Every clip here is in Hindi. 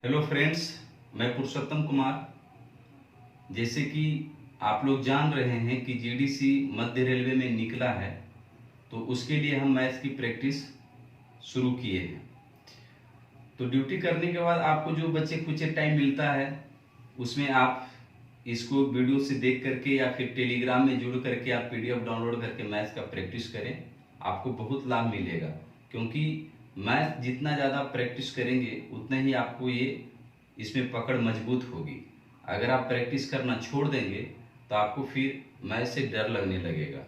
हेलो फ्रेंड्स, मैं पुरुषोत्तम कुमार। जैसे कि आप लोग जान रहे हैं कि जीडीसी मध्य रेलवे में निकला है, तो उसके लिए हम मैथ्स की प्रैक्टिस शुरू किए हैं। तो ड्यूटी करने के बाद आपको जो बच्चे कुछ टाइम मिलता है, उसमें आप इसको वीडियो से देख करके या फिर टेलीग्राम में जुड़ करके आप पीडीएफ डाउनलोड करके मैथ्स का प्रैक्टिस करें। आपको बहुत लाभ मिलेगा, क्योंकि मैथ जितना ज़्यादा प्रैक्टिस करेंगे उतना ही आपको ये इसमें पकड़ मजबूत होगी। अगर आप प्रैक्टिस करना छोड़ देंगे तो आपको फिर मैथ से डर लगने लगेगा।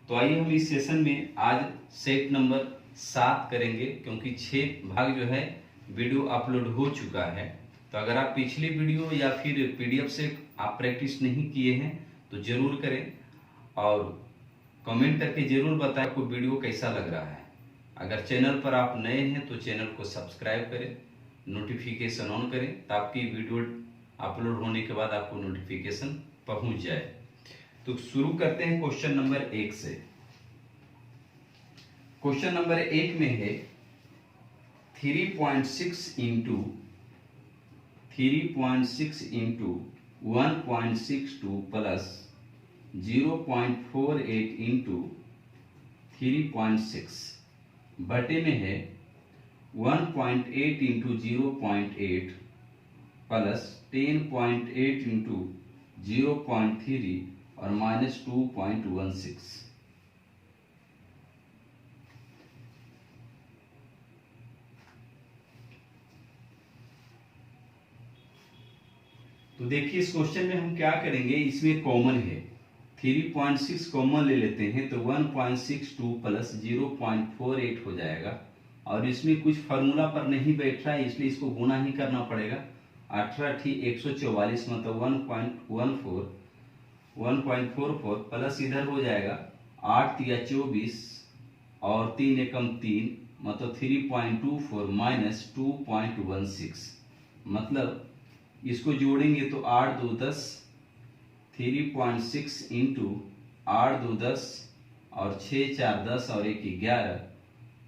तो आइए हम इस सेशन में आज सेट नंबर 7 करेंगे, क्योंकि 6 भाग जो है वीडियो अपलोड हो चुका है। तो अगर आप पिछली वीडियो या फिर पीडीएफ से आप प्रैक्टिस नहीं किए हैं तो जरूर करें, और कमेंट करके जरूर बताएं आपको वीडियो कैसा लग रहा है। अगर चैनल पर आप नए हैं तो चैनल को सब्सक्राइब करें, नोटिफिकेशन ऑन करें, ताकि वीडियो अपलोड होने के बाद आपको नोटिफिकेशन पहुंच जाए। तो शुरू करते हैं क्वेश्चन नंबर 1 से। क्वेश्चन नंबर 1 में है 3.6 इंटू 1.62 प्लस 0.48 इंटू 3.6 बटे में है 1.8 इंटू 0.8 प्लस 10.8 इंटू 0.3 और माइनस 2.16। तो देखिए इस क्वेश्चन में हम क्या करेंगे, इसमें कॉमन है 3.6 कॉमन ले लेते हैं तो 1.62 प्लस 0.48 हो जाएगा, और इसमें कुछ फार्मूला पर नहीं बैठ रहा है इसलिए इसको गुना ही करना पड़ेगा। 18 144 मतलब 1.44 प्लस इधर हो जाएगा 8 या 24 और 3 एकम 3 मतलब 3.24 माइनस 2.16। मतलब इसको जोड़ेंगे तो 8 2 10, 3.6 इंटू 8 2 10 और 6 4 10 और 1 11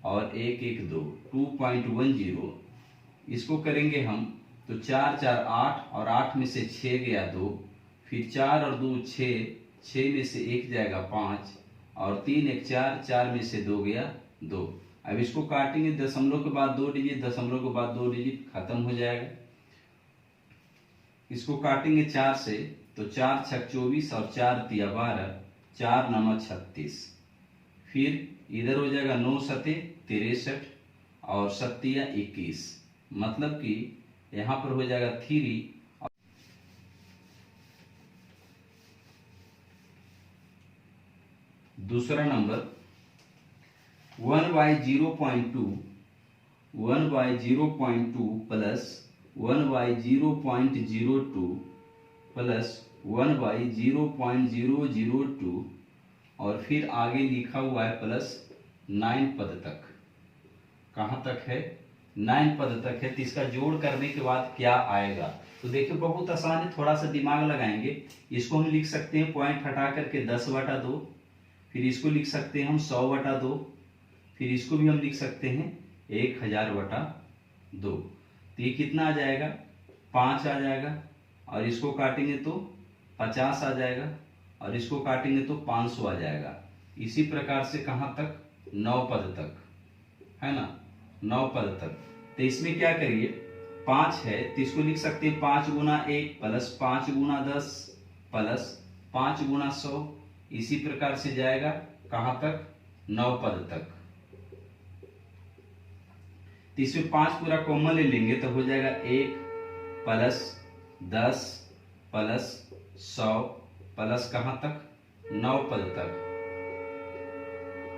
और 1 1 2 2.10। इसको करेंगे हम तो 4 4 8 और 8 में से 6 गया 2, फिर 4 और 2 6, 6 में से 1 जाएगा 5 और 3 1 4, 4 में से 2 गया 2। अब इसको काटेंगे, दशमलव के बाद 2 डिजिट, दशमलव के बाद 2 डिजिट, खत्म हो जाएगा। इसको काटेंगे 4 से तो 4 छक 24 और 4 तिया 12, 4 नमक 36, फिर इधर हो जाएगा 9 सते 63 और 7 21, मतलब कि यहाँ पर हो जाएगा 3। दूसरा नंबर 1/0.2 प्लस 1/0.02 प्लस 1/0.002 और फिर आगे लिखा हुआ है प्लस 9 पद तक। कहाँ तक है? 9 पद तक है। तो इसका जोड़ करने के बाद क्या आएगा? तो देखिए बहुत आसान है, थोड़ा सा दिमाग लगाएंगे। इसको हम लिख सकते हैं पॉइंट हटा करके 10/2, फिर इसको लिख सकते हैं हम 100/2, फिर इसको भी हम लिख सकते हैं 1000/2। तो ये कितना आ जाएगा? 5 आ जाएगा, और इसको काटेंगे तो 50 आ जाएगा, और इसको काटेंगे तो 500 आ जाएगा। इसी प्रकार से कहाँ तक? 9 पद तक, है ना, 9 पद तक। तो इसमें क्या करिए, 5 है तो इसको लिख सकते हैं 5 गुना 1 प्लस 5 गुना 10 प्लस 5 गुना 100। इसी प्रकार से जाएगा कहाँ तक? 9 पद तक। तो इसमें 5 पूरा कॉमन ले लेंगे तो हो जाएगा 1 प्लस 10 प्लस 100 प्लस कहाँ तक? 9 पद तक।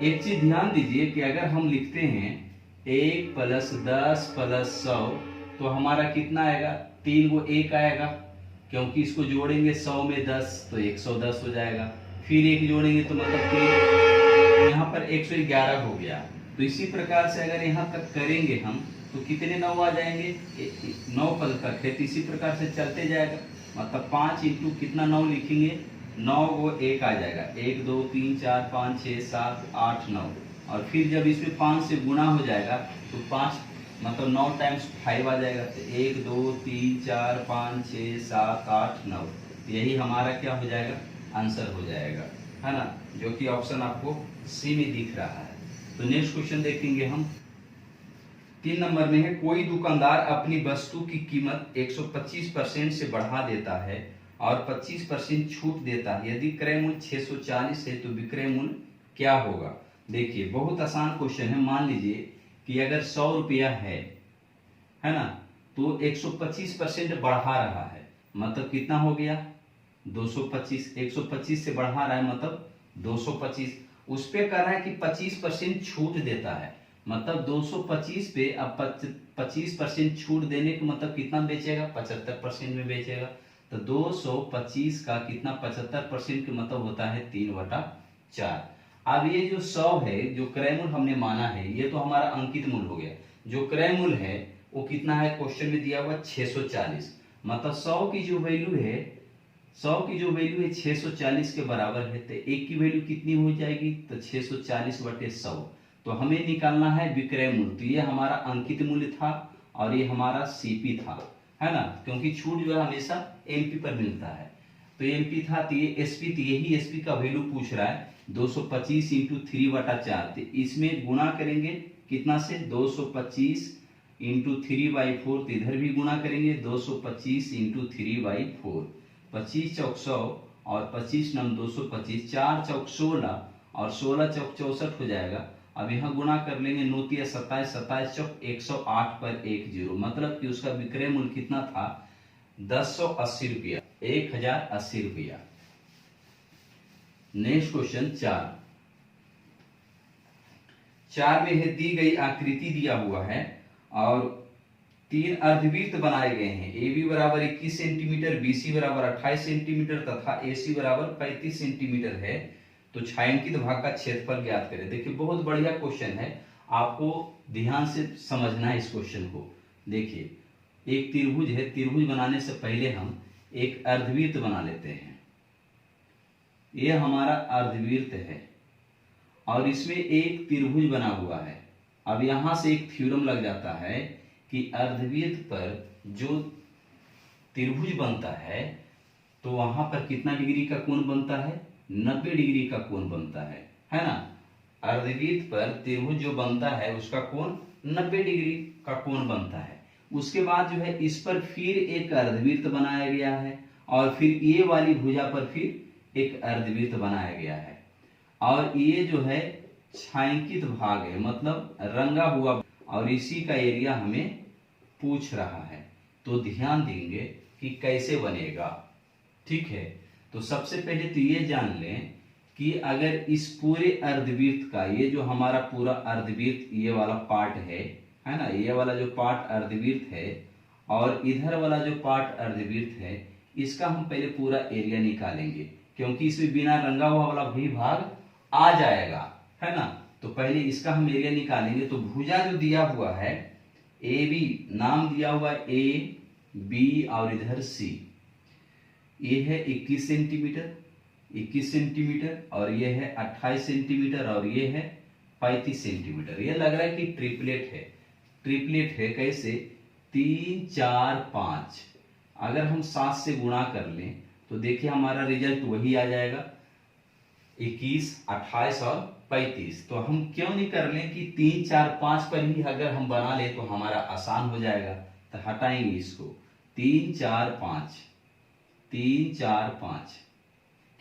एक चीज ध्यान दीजिए कि अगर हम लिखते हैं 1 प्लस 10 प्लस 100 तो हमारा कितना आएगा? 3 को 1 आएगा, क्योंकि इसको जोड़ेंगे 100 में 10 तो 110 हो जाएगा, फिर 1 जोड़ेंगे तो मतलब कि यहाँ पर 111 हो गया। तो इसी प्रकार से अगर यहाँ तक करेंगे हम तो कितने 9 आ जाएंगे? 9 पद तक है। तो इसी प्रकार से चलते जाएगा, मतलब 5 इंटू कितना 9 लिखेंगे, 9 वो 1 आ जाएगा, 1 2 3 4 5 6 7 8 9, और फिर जब इसमें 5 से गुना हो जाएगा तो 5 मतलब 9 टाइम्स 5 आ जाएगा, तो 1 2 3 4 5 6 7 8 9, यही हमारा क्या हो जाएगा, आंसर हो जाएगा, है ना, जो कि ऑप्शन आपको सी में दिख रहा है। तो नेक्स्ट क्वेश्चन देखेंगे हम। 3 नंबर में है, कोई दुकानदार अपनी वस्तु की कीमत 125% से बढ़ा देता है और 25% छूट देता है, यदि क्रय मूल्य 640 है तो विक्रय मूल्य क्या होगा। देखिए बहुत आसान क्वेश्चन है। मान लीजिए कि अगर 100 रुपया है ना, तो 125% बढ़ा रहा है, मतलब कितना हो गया 225, 125 से बढ़ा रहा है मतलब 225, उस पे कह रहा है कि 25% छूट देता है, मतलब 225 पे अब 25% छूट देने का मतलब कितना बेचेगा, 75% में बेचेगा। तो 225 का कितना 75% का मतलब होता है 3/4। अब ये जो 100 है, जो क्रय मूल्य हमने माना है, ये तो हमारा अंकित मूल्य हो गया। जो क्रय मूल्य है वो कितना है, क्वेश्चन में दिया हुआ 640, मतलब 100 की जो वैल्यू है, 100 की जो वैल्यू है 640 के बराबर है, तो एक की वैल्यू कितनी हो जाएगी, तो 640/100। तो हमें निकालना है विक्रय मूल्य। तो ये हमारा अंकित मूल्य था और ये हमारा सीपी था, है ना, क्योंकि छूट जो है हमेशा एमपी पर मिलता है। तो एमपी था, तो ये एसपी, तो यही एसपी का वैल्यू पूछ रहा है 225 इंटू 3/4। तो इसमें गुणा करेंगे कितना से, 225 इंटू 3/4, तो इधर भी गुणा करेंगे 225 इंटू 3/4, 25 चौक 100 और 25 नम 225, 4 चौक 16 और 16 चौक 64 हो जाएगा। अब यहाँ गुणा कर लेंगे, 9 तिया 27, 27 चौक 108 पर 10, मतलब कि उसका विक्रय मूल्य कितना था 1080 रुपया, 1080 रुपया। नेक्स्ट क्वेश्चन 4 में है, दी गई आकृति दिया हुआ है और 3 अर्धवृत्त बनाए गए हैं। ए बी बराबर 21 सेंटीमीटर, बी सी बराबर 28 सेंटीमीटर तथा ए सी बराबर 35 सेंटीमीटर है, तो छायांकित भाग का क्षेत्रफल ज्ञात करें। देखिए बहुत बढ़िया क्वेश्चन है, आपको ध्यान से समझना है इस क्वेश्चन को। देखिए एक त्रिभुज है, त्रिभुज बनाने से पहले हम एक अर्धवृत्त बना लेते हैं। ये हमारा अर्धवृत्त है और इसमें एक त्रिभुज बना हुआ है। अब यहां से एक थ्योरम लग जाता है कि अर्धवृत्त पर जो त्रिभुज बनता है तो वहां पर कितना डिग्री का कोण बनता है, 90 डिग्री का कोण बनता है ना। अर्धवृत्त पर त्रिभुज जो बनता है उसका कोण 90 डिग्री का कोण बनता है। उसके बाद जो है इस पर फिर एक अर्धवृत्त बनाया गया है और फिर ये वाली भुजा पर फिर एक अर्धवृत्त बनाया गया है और ये जो है छायांकित भाग है, मतलब रंगा हुआ, और इसी का एरिया हमें पूछ रहा है। तो ध्यान देंगे कि कैसे बनेगा, ठीक है। तो सबसे पहले तो ये जान लें कि अगर इस पूरे अर्धवृत्त का, ये जो हमारा पूरा अर्धवृत्त ये वाला पार्ट है ना, ये वाला जो पार्ट अर्धवृत्त है और इधर वाला जो पार्ट अर्धवृत्त है, इसका हम पहले पूरा एरिया निकालेंगे, क्योंकि इसमें बिना रंगा हुआ वाला भी भाग आ जाएगा, है ना। तो पहले इसका हम एरिया निकालेंगे। तो भुजा जो दिया हुआ है ए बी, नाम दिया हुआ ए बी और इधर सी, ये है 21 सेंटीमीटर, 21 सेंटीमीटर और ये है 28 सेंटीमीटर और ये है 35 सेंटीमीटर। ये लग रहा है कि ट्रिपलेट है, ट्रिपलेट है। कैसे, 3 4 5, अगर हम 7 से गुणा कर लें तो देखिए हमारा रिजल्ट वही आ जाएगा 21, 28 और 35। तो हम क्यों नहीं कर लें कि 3 4 5 पर ही अगर हम बना ले तो हमारा आसान हो जाएगा। तो हटाएंगे इसको, 3 4 5, 3 4 5,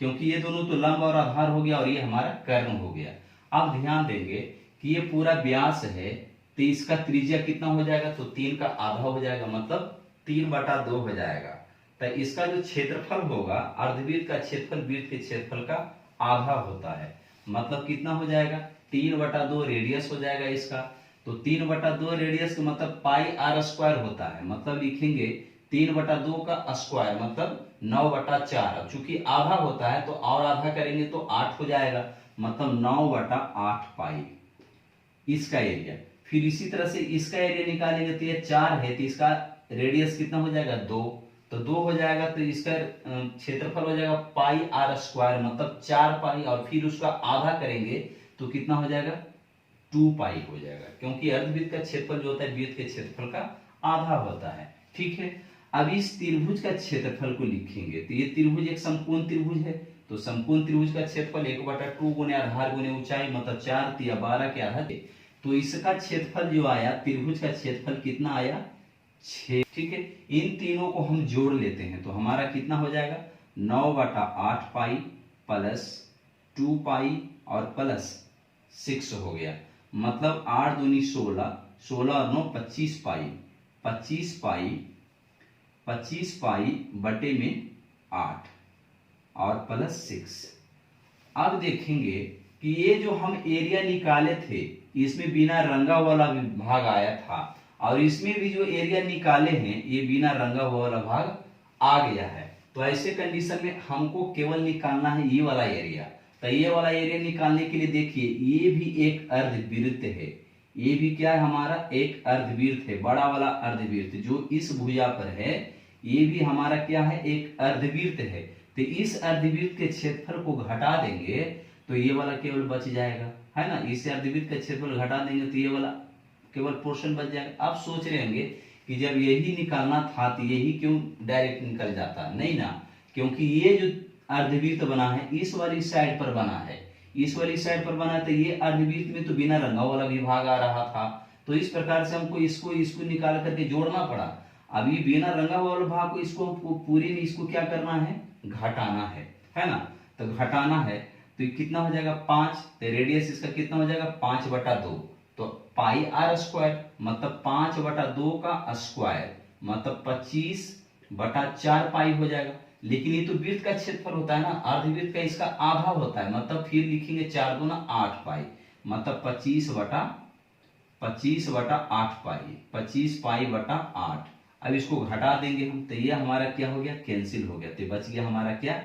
क्योंकि ये दोनों तो लंब और आधार हो गया और ये हमारा कर्ण हो गया। अब ध्यान देंगे कि ये पूरा व्यास है, तो इसका त्रिज्या कितना हो जाएगा, तो 3 का आधा हो जाएगा, मतलब 3/2 हो जाएगा। तो इसका जो क्षेत्रफल होगा, अर्धवृत्त का क्षेत्रफल वृत्त के क्षेत्रफल का आधा होता है, मतलब कितना हो जाएगा 3/2 रेडियस हो जाएगा इसका। तो 3/2 रेडियस का मतलब πr² होता है, मतलब लिखेंगे 3/2 का स्क्वायर, मतलब 9/4। अब चूंकि आधा होता है तो और आधा करेंगे तो 8 हो जाएगा, मतलब 9/8 पाई इसका एरिया। फिर इसी तरह से इसका एरिया निकालेंगे तो ये 4 है, तो इसका रेडियस कितना हो जाएगा 2, तो 2 हो जाएगा, तो इसका क्षेत्रफल हो जाएगा πr², मतलब 4 पाई, और फिर उसका आधा करेंगे तो कितना हो जाएगा 2 पाई हो जाएगा, क्योंकि अर्धवृत्त का क्षेत्रफल जो होता है वृत्त के क्षेत्रफल का आधा होता है। ठीक है, अब इस त्रिभुज का क्षेत्रफल को लिखेंगे तो ये त्रिभुज एक समकोण त्रिभुज है, तो समकोण त्रिभुज का क्षेत्रफल 1/2 गुने आधार गुने ऊंचाई मतलब 4 तिया 12 के आधा, तो इसका क्षेत्रफल जो आया त्रिभुज का क्षेत्रफल कितना आया 6। ठीक है, इन तीनों को हम जोड़ लेते हैं तो हमारा कितना हो जाएगा 9/8 पाई प्लस 2 पाई और प्लस 6 हो गया, मतलब 8 दूनी 16, 16 और 9 25 पाई, 25 पाई बटे में 8 और प्लस 6। अब देखेंगे कि ये जो हम एरिया निकाले थे इसमें बिना रंगा वाला भाग आया था, और इसमें भी जो एरिया निकाले हैं ये बिना रंगा वाला भाग आ गया है। तो ऐसे कंडीशन में हमको केवल निकालना है ये वाला एरिया। तो ये वाला एरिया निकालने के लिए देखिए ये भी एक अर्धवृत्त है, ये भी क्या है हमारा एक अर्धवृत्त है, बड़ा वाला अर्धवृत्त जो इस भुजा पर है ये भी हमारा क्या है एक अर्धवृत्त है। तो इस अर्धवृत्त के क्षेत्रफल को घटा देंगे तो ये वाला केवल बच जाएगा, है ना। इस अर्धवृत्त का क्षेत्रफल घटा देंगे तो ये वाला केवल पोर्शन बच जाएगा। आप सोच रहे होंगे कि जब यही निकालना था तो यही क्यों डायरेक्ट निकल जाता, नहीं ना, क्योंकि ये जो अर्धवृत्त बना है इस वाली साइड पर बना है, इस वाली साइड पर बना है, तो ये अर्धवृत्त में तो बिना रंगा वाला भी भाग आ रहा था, तो इस प्रकार से हमको इसको निकाल करके जोड़ना पड़ा। अभी बिना रंगा वाला भाग को इसको पूरी में इसको क्या करना है घटाना है ना। तो घटाना है तो कितना हो जाएगा 5, तो रेडियस इसका कितना हो जाएगा 5/2, तो पाई आर स्क्वायर मतलब 5/2 का स्क्वायर मतलब 25/4 पाई हो जाएगा। लेकिन ये तो वृत्त का क्षेत्रफल होता है ना, अर्धवृत्त का इसका आधा होता है, मतलब फिर लिखेंगे 4 दूना 8 पाई मतलब 25/8 पाई, 25 पाई/8। अब इसको घटा देंगे हम तो ये हमारा क्या हो गया कैंसिल हो गया, तो बच गया हमारा क्या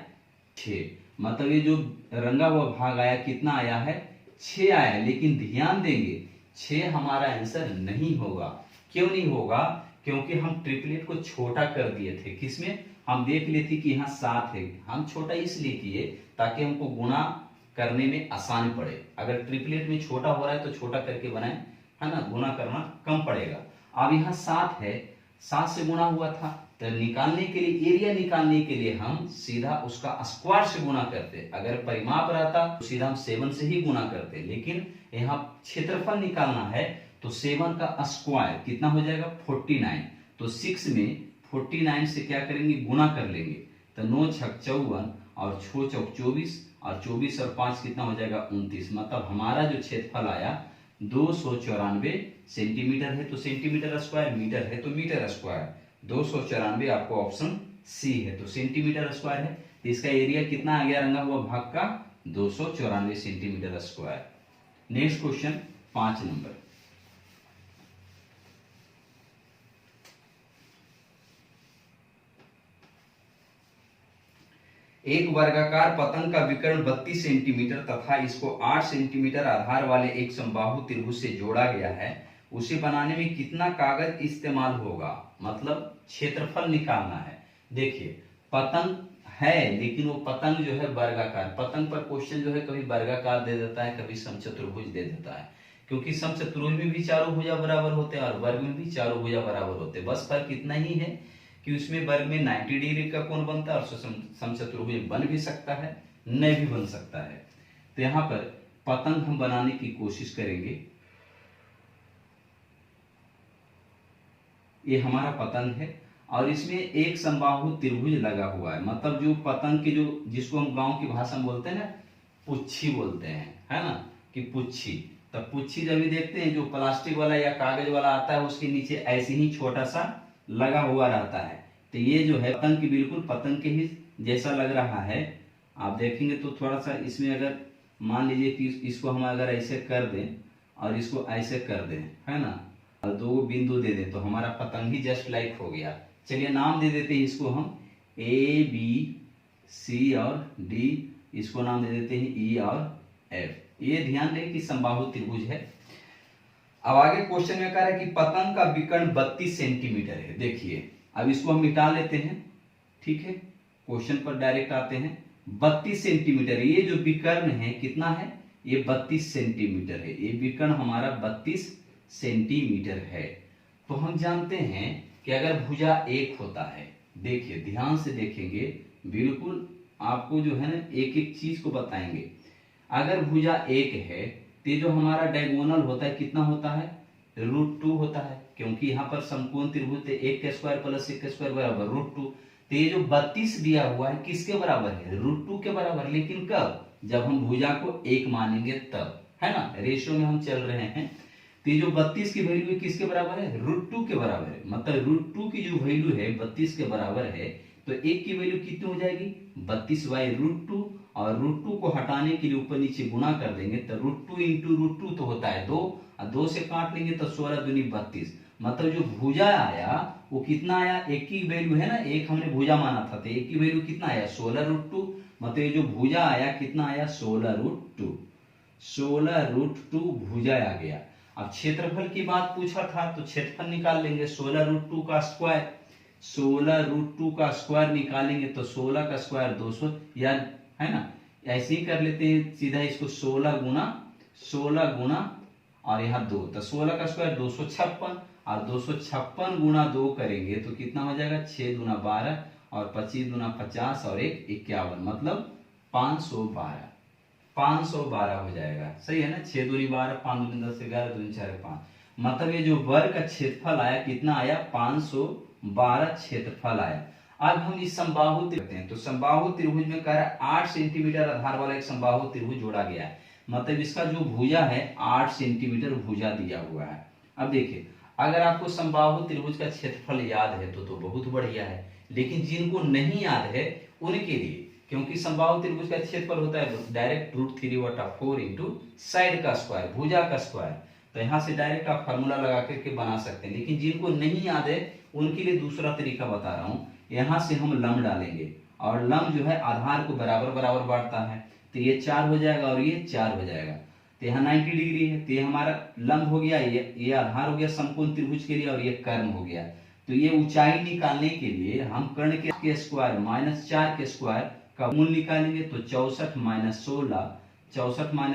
6। मतलब ये जो रंगा हुआ भाग आया कितना आया है 6 आया, लेकिन ध्यान देंगे 6 हमारा आंसर नहीं होगा। क्यों नहीं होगा, क्योंकि हम ट्रिपलेट को छोटा कर दिए थे। किसमें हम देख लेते कि यहाँ 7 है, हम छोटा इसलिए किए ताकि हमको गुणा करने में आसान पड़े। अगर ट्रिपलेट में छोटा हो रहा है तो छोटा करके बनाए, है ना, गुणा करना कम पड़ेगा। अब यहाँ 7 है, 7 से गुणा हुआ था, तो निकालने के लिए एरिया निकालने के लिए हम सीधा उसका स्क्वायर से गुणा करते। अगर परिमाप रहता तो सीधा हम 7 से ही गुणा करते, लेकिन यहाँ क्षेत्रफल निकालना है तो 7 का स्क्वायर कितना हो जाएगा 49, तो 6 में 49 से क्या करेंगे गुणा कर लेंगे, तो 9 छक 54 और 6 चौक 24 और 24 और 5 कितना हो जाएगा 29। मतलब हमारा जो क्षेत्रफल आया 294 सेंटीमीटर है, तो सेंटीमीटर स्क्वायर, मीटर है तो मीटर स्क्वायर, 294 आपको ऑप्शन सी है, तो सेंटीमीटर स्क्वायर है। तो इसका एरिया कितना आ गया रंगा हुआ भाग का 294 centimetre square. Next question 5 number. एक वर्गाकार पतंग का विकर्ण 32 सेंटीमीटर तथा इसको 8 सेंटीमीटर आधार वाले एक समबाहु त्रिभुज से जोड़ा गया है, उसे बनाने में कितना कागज इस्तेमाल होगा, मतलब क्षेत्रफल निकालना है। देखिए पतंग है लेकिन वो पतंग जो है वर्गाकार, पतंग पर क्वेश्चन जो है कभी वर्गाकार दे देता है कभी समचतुर्भुज दे देता है, क्योंकि समचतुर्भुज में भी चारों भुजा बराबर होते हैं और वर्ग में भी चारों भुजा बराबर होते हैं। बस फर्क इतना ही है कि उसमें वर्ग में 90 डिग्री का कोण बनता है और समचतुर्भुज बन भी सकता है नहीं भी बन सकता है। तो यहाँ पर पतंग हम बनाने की कोशिश करेंगे। ये हमारा पतंग है और इसमें एक समबाहु त्रिभुज लगा हुआ है, मतलब जो पतंग के जो जिसको हम गांव की भाषा में बोलते हैं ना पुच्छी बोलते हैं, है ना, कि पुच्छी। तब पुच्छी जब भी देखते हैं जो प्लास्टिक वाला या कागज वाला आता है उसके नीचे ऐसे ही छोटा सा लगा हुआ रहता है। तो ये जो है पतंग की बिल्कुल पतंग के ही जैसा लग रहा है। आप देखेंगे तो थोड़ा सा इसमें अगर मान लीजिए कि इसको हम अगर ऐसे कर दें और इसको ऐसे कर दें, है ना, और 2 बिंदु दे दें तो हमारा पतंग ही जस्ट लाइक हो गया। चलिए नाम दे देते हैं इसको हम A B C और D, इसको नाम दे देते हैं E और F। ये ध्यान दें कि समबाहु त्रिभुज है। अब आगे क्वेश्चन में कह रहा है कि पतंग का विकर्ण 32 सेंटीमीटर है। देखिए अब इसको हम मिटा लेते हैं, ठीक है, क्वेश्चन पर डायरेक्ट आते हैं। 32 सेंटीमीटर ये जो विकर्ण है कितना है ये 32 सेंटीमीटर है, ये विकर्ण हमारा 32 सेंटीमीटर है। तो हम जानते हैं कि अगर भुजा 1 होता है, देखिए ध्यान से देखेंगे, बिल्कुल आपको जो है ना एक एक चीज को बताएंगे। अगर भुजा 1 है तो ये जो हमारा डायगोनल होता है कितना होता है, √2 होता है, क्योंकि यहाँ पर समकोण त्रिभुज 1 का स्क्वायर प्लस 1 का स्क्वायर बराबर √2। तो ये जो 32 दिया हुआ है किसके बराबर है, √2 के बराबर। लेकिन कब, जब हम भुजा को 1 मानेंगे तब, है ना, रेशियो में हम चल रहे हैं। तो ये जो 32 की वैल्यू किसके बराबर है, √2 के बराबर है। मतलब √2 की जो वैल्यू है 32 के बराबर है, तो 1 की वैल्यू कितनी हो जाएगी, 32/√2, और √2 को हटाने के लिए ऊपर नीचे गुणा कर देंगे तो √2 इंटू √2 तो होता है 2, और 2 से काट लेंगे तो 16 दूनी 32। मतलब जो भुजा आया वो कितना आया, 1 की वैल्यू है ना, 1 हमने भुजा माना था, तो 1 की वैल्यू कितना आया, 16√2। मतलब ये जो भुजा आया कितना आया, 16√2। 16√2 भुजा आ गया। अब क्षेत्रफल की बात पूछा था तो क्षेत्रफल निकाल लेंगे, 16√2 का स्क्वायर, 16√2 का स्क्वायर निकालेंगे तो 16 का स्क्वायर 200, यार है ना, ऐसे ही कर लेते हैं सीधा इसको, 16 गुना और यहाँ 2, तो 16 का स्क्वायर 256, और 256 गुना 2 करेंगे तो कितना हो जाएगा, 6 दूना 12 और 25 दूना 50 और 1 51, मतलब 512 हो जाएगा। सही है ना, 6 दूनी 12, 5 दूनी 10, 11 दूनी 4 5। मतलब ये जो वर्ग का क्षेत्रफल आया कितना आया, 512 क्षेत्रफल आया। अब हम इस समबाहु करते हैं, तो समबाहु त्रिभुज में कह रहा है 8 सेंटीमीटर आधार वाला एक समबाहु त्रिभुज जोड़ा गया है। मतलब इसका जो भुजा है 8 सेंटीमीटर भुजा दिया हुआ है। अब देखिए, अगर आपको समबाहु त्रिभुज का क्षेत्रफल याद है तो बहुत बढ़िया है, लेकिन जिनको नहीं याद है उनके लिए, क्योंकि समबाहु त्रिभुज का क्षेत्रफल होता है डायरेक्ट √3/4 इंटू साइड का स्क्वायर, भुजा का स्क्वायर। तो यहाँ से डायरेक्ट आप फार्मूला लगा करके बना सकते हैं, लेकिन जिनको नहीं याद है उनके लिए दूसरा तरीका बता रहा हूँ। यहाँ से हम लंब डालेंगे, और लंब जो है आधार को बराबर बराबर बांटता है, तो ये 4 हो जाएगा और ये 4 हो जाएगा। तो यहाँ 90 डिग्री है, तो ये हमारा लंब हो गया, ये आधार हो गया समकोण त्रिभुज के लिए, और ये कर्ण हो गया। तो ये ऊंचाई निकालने के लिए हम कर्ण के स्क्वायर -4 के स्क्वायर का मूल निकालेंगे, तो 64 -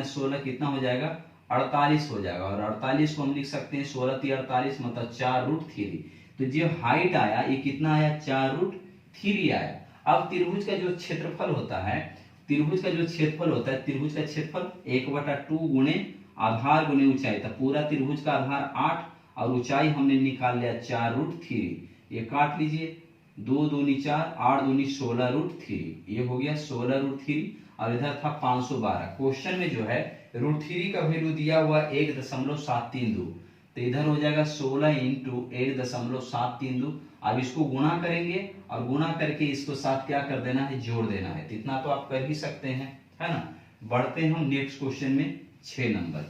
16 कितना हो जाएगा, 48 हो जाएगा। और 48 को हम लिख सकते हैं 16 × 48 मतलब 4√3। तो जो हाइट आया ये कितना आया, 4√3 आया। अब त्रिभुज का जो क्षेत्रफल होता है, त्रिभुज का क्षेत्रफल 1/2 गुणे आधार गुणे ऊंचाई था। पूरा त्रिभुज का आधार 8 और ऊंचाई हमने निकाल लिया 4√3। ये काट लीजिए, 2 दूनी 4, 8 दूनी 16√3, ये हो गया 16√3। और इधर था 512। क्वेश्चन में जो है √3 का वैल्यू दिया हुआ 1.732, तो इधर हो जाएगा 16 × 1.732। अब इसको गुणा करेंगे, और गुणा करके इसको साथ क्या कर देना है, जोड़ देना है। तो इतना तो आप कर ही सकते हैं, है ना। बढ़ते हैं हम नेक्स्ट क्वेश्चन में, 6 नंबर।